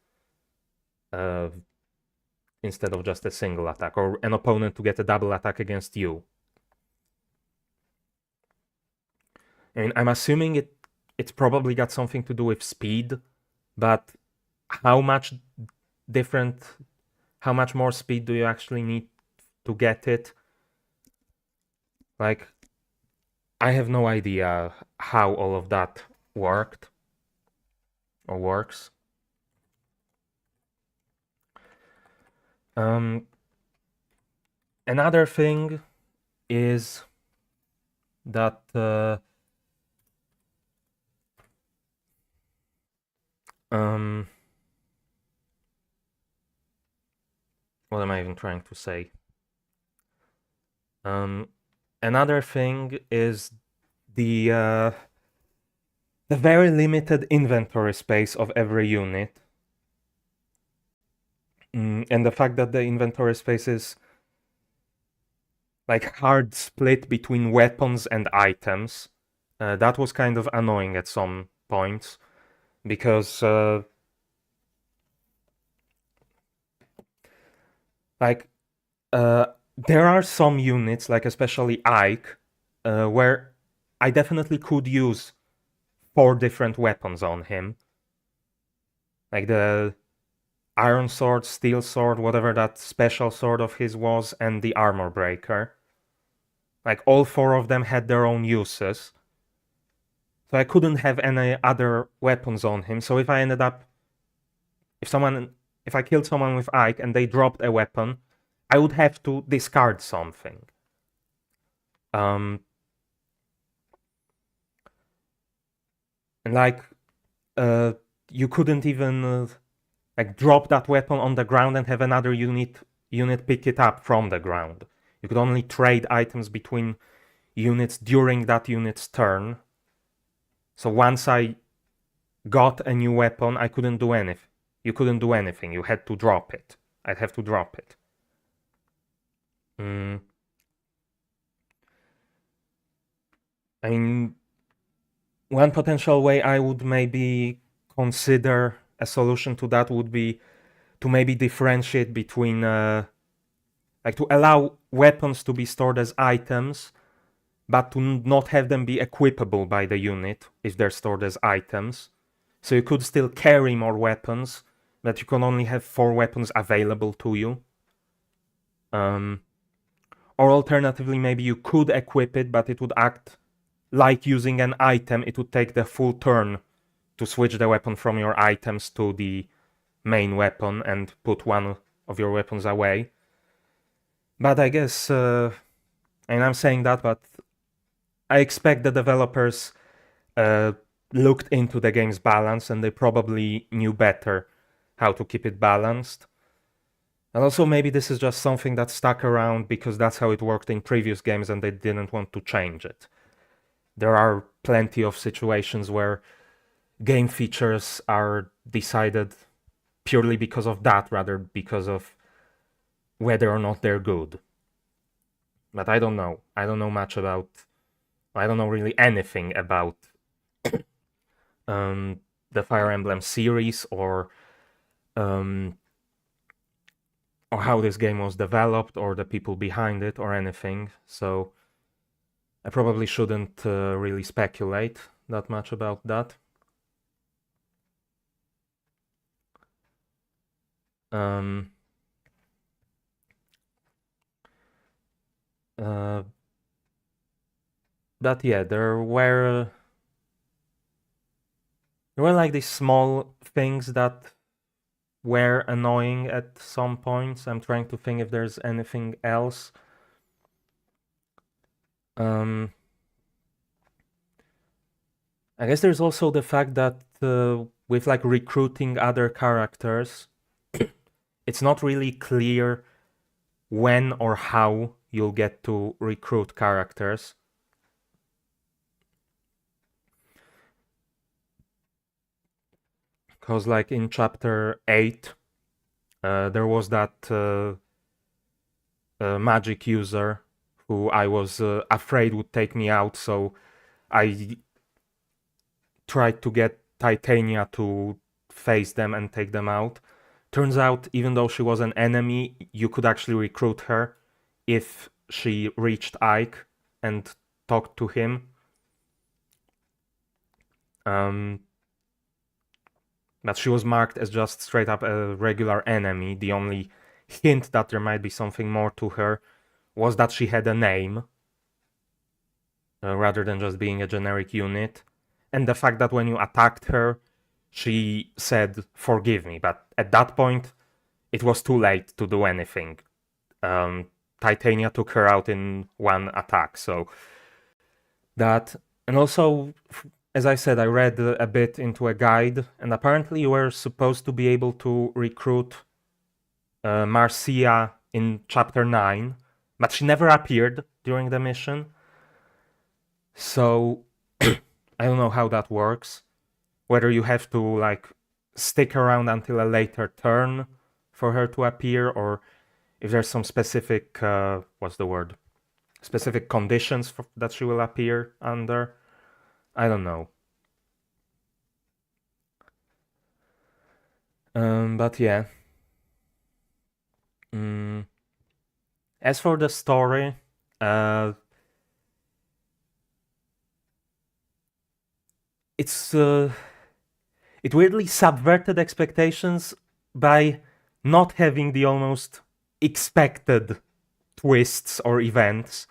instead of just a single attack, or an opponent to get a double attack against you. I mean, I'm assuming it's probably got something to do with speed, but how much more speed do you actually need to get it? Like, I have no idea how all of that worked or works. Another thing is that what am I even trying to say? Another thing is the very limited inventory space of every unit. And the fact that the inventory space is like hard split between weapons and items. That was kind of annoying at some points, because there are some units, like especially Ike, where I definitely could use 4 different weapons on him. Like the Iron Sword, Steel Sword, whatever that special sword of his was, and the Armor Breaker. Like all 4 of them had their own uses. So I couldn't have any other weapons on him. So if I killed someone with Ike and they dropped a weapon, I would have to discard something. And like, you couldn't even like drop that weapon on the ground and have another unit pick it up from the ground. You could only trade items between units during that unit's turn. So once I got a new weapon, I couldn't do anything. You couldn't do anything. You had to drop it. I'd have to drop it. I mean, one potential way I would maybe consider a solution to that would be to maybe differentiate between, like to allow weapons to be stored as items, but to not have them be equipable by the unit if they're stored as items. So you could still carry more weapons, but you can only have 4 weapons available to you. Or alternatively, maybe you could equip it, but it would act like using an item. It would take the full turn to switch the weapon from your items to the main weapon and put one of your weapons away. But I guess, and I'm saying that, but I expect the developers looked into the game's balance and they probably knew better how to keep it balanced. And also maybe this is just something that stuck around because that's how it worked in previous games and they didn't want to change it. There are plenty of situations where game features are decided purely because of that, rather because of whether or not they're good. But I don't know. I don't know much about... I don't know really anything about the Fire Emblem series or how this game was developed or the people behind it or anything. So I probably shouldn't really speculate that much about that. But yeah, there were like these small things that were annoying at some points. I'm trying to think if there's anything else. I guess there's also the fact that with like recruiting other characters, it's not really clear when or how you'll get to recruit characters. Because like in chapter 8, there was that magic user who I was afraid would take me out, so I tried to get Titania to face them and take them out. Turns out, even though she was an enemy, you could actually recruit her if she reached Ike and talked to him. But she was marked as just straight up a regular enemy. The only hint that there might be something more to her was that she had a name, rather than just being a generic unit. And the fact that when you attacked her, she said, "Forgive me," but at that point, it was too late to do anything. Titania took her out in one attack, so that... And also, as I said, I read a bit into a guide, and apparently you were supposed to be able to recruit Marcia in chapter 9, but she never appeared during the mission. So I don't know how that works. Whether you have to like stick around until a later turn for her to appear, or if there's some specific specific conditions that she will appear under. I don't know. But yeah. As for the story, it weirdly subverted expectations by not having the almost expected twists or events.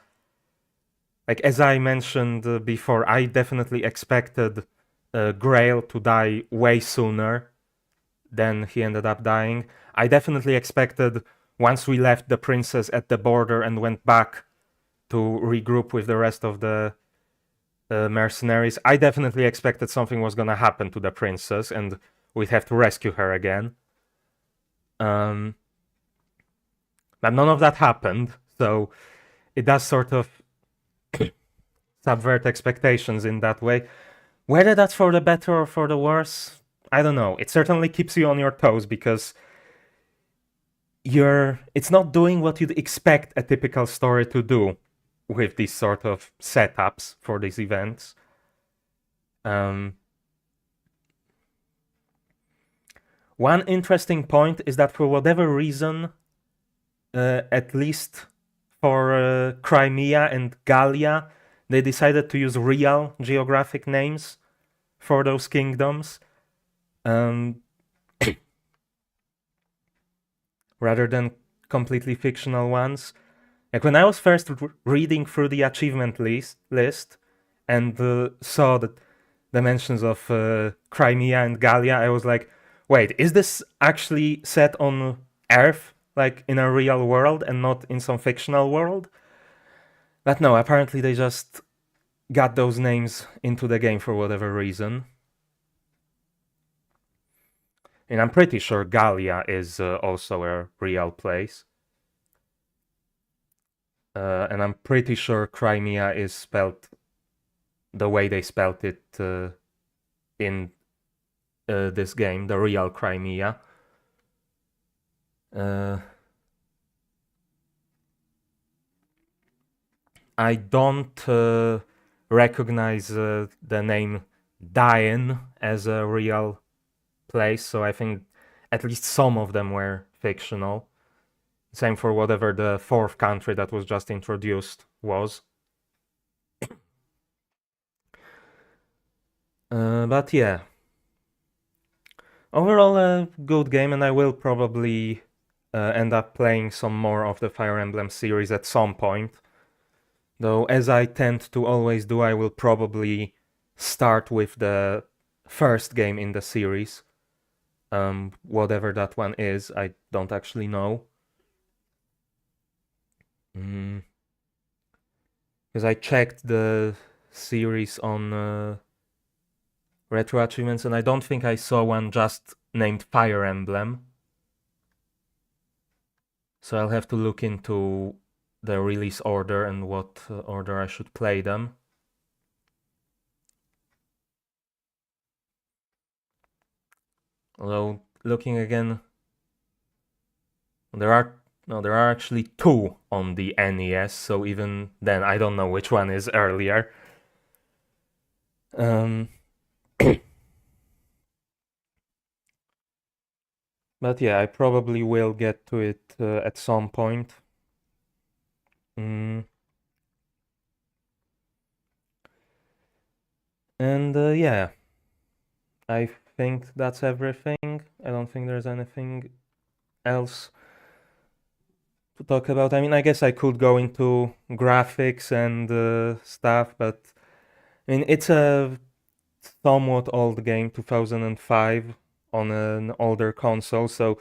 Like, as I mentioned before, I definitely expected Grail to die way sooner than he ended up dying. I definitely expected, once we left the princess at the border and went back to regroup with the rest of the mercenaries, I definitely expected something was gonna happen to the princess and we'd have to rescue her again. But none of that happened, so it does sort of subvert expectations in that way. Whether that's for the better or for the worse, I don't know. It certainly keeps you on your toes because it's not doing what you'd expect a typical story to do with these sort of setups for these events. One interesting point is that for whatever reason, at least for Crimea and Gallia, they decided to use real geographic names for those kingdoms, rather than completely fictional ones. Like when I was first reading through the achievement list and saw the mentions of Crimea and Gallia, I was like, wait, is this actually set on Earth, like in a real world and not in some fictional world? But no, apparently they just got those names into the game for whatever reason. And I'm pretty sure Gallia is also a real place. And I'm pretty sure Crimea is spelled the way they spelled it in this game, the real Crimea. I don't recognize the name Dain as a real place, so I think at least some of them were fictional. Same for whatever the fourth country that was just introduced was. But yeah. Overall, a good game, and I will probably end up playing some more of the Fire Emblem series at some point. Though, as I tend to always do, I will probably start with the first game in the series. Whatever that one is, I don't actually know. Because I checked the series on RetroAchievements, and I don't think I saw one just named Fire Emblem. So I'll have to look into the release order and what order I should play them. Although, looking again, there are actually two on the NES, so even then I don't know which one is earlier. But yeah, I probably will get to it at some point. And yeah, I think that's everything. I don't think there's anything else to talk about. I mean, I guess I could go into graphics and stuff, but I mean, it's a somewhat old game, 2005, on an older console, so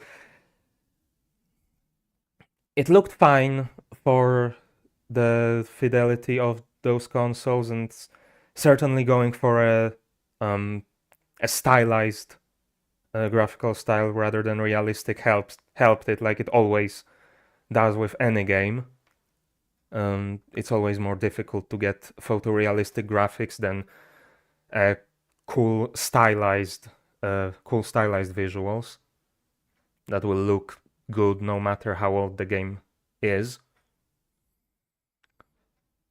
it looked fine for the fidelity of those consoles, and certainly going for a stylized graphical style rather than realistic helped it, like it always does with any game. It's always more difficult to get photorealistic graphics than cool stylized visuals that will look good no matter how old the game is.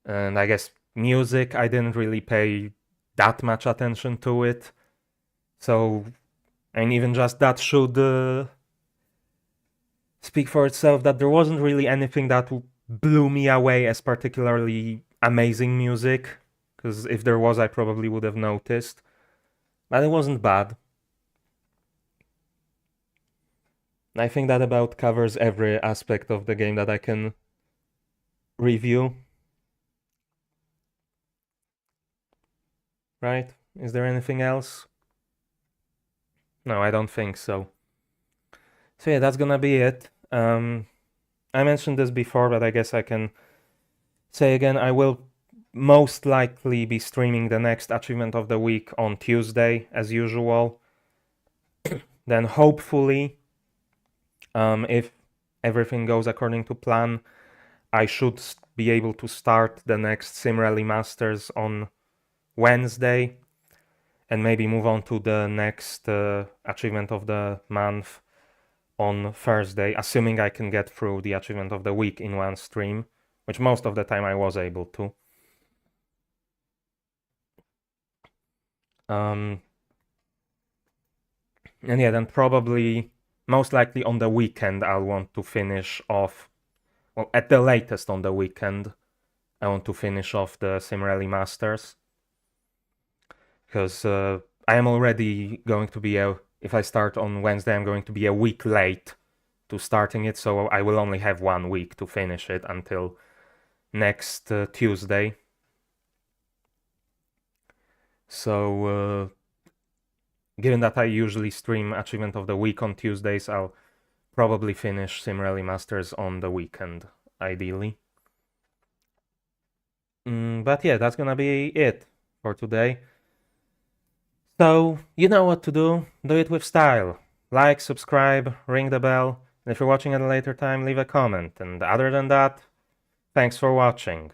And I guess music, I didn't really pay that much attention to it. So, and even just that should speak for itself, that there wasn't really anything that blew me away as particularly amazing music. Because if there was, I probably would have noticed. But it wasn't bad. I think that about covers every aspect of the game that I can review. Right? Is there anything else? No, I don't think so. So yeah, that's gonna be it. I mentioned this before, but I guess I can say again, I will most likely be streaming the next achievement of the week on Tuesday, as usual. Then hopefully, if everything goes according to plan, I should be able to start the next Sim Rally Masters on Wednesday and maybe move on to the next achievement of the month on Thursday, assuming I can get through the achievement of the week in one stream, which most of the time I was able to. And yeah, then probably, most likely on the weekend, I'll want to finish off, well, at the latest on the weekend, I want to finish off the Sim Rally Masters. Because I am already going to be if I start on Wednesday, I'm going to be a week late to starting it, so I will only have 1 week to finish it until next Tuesday. So, given that I usually stream Achievement of the Week on Tuesdays, I'll probably finish Sim Rally Masters on the weekend, ideally. But yeah, that's gonna be it for today. So, you know what to do. Do it with style. Like, subscribe, ring the bell, and if you're watching at a later time, leave a comment. And other than that, thanks for watching.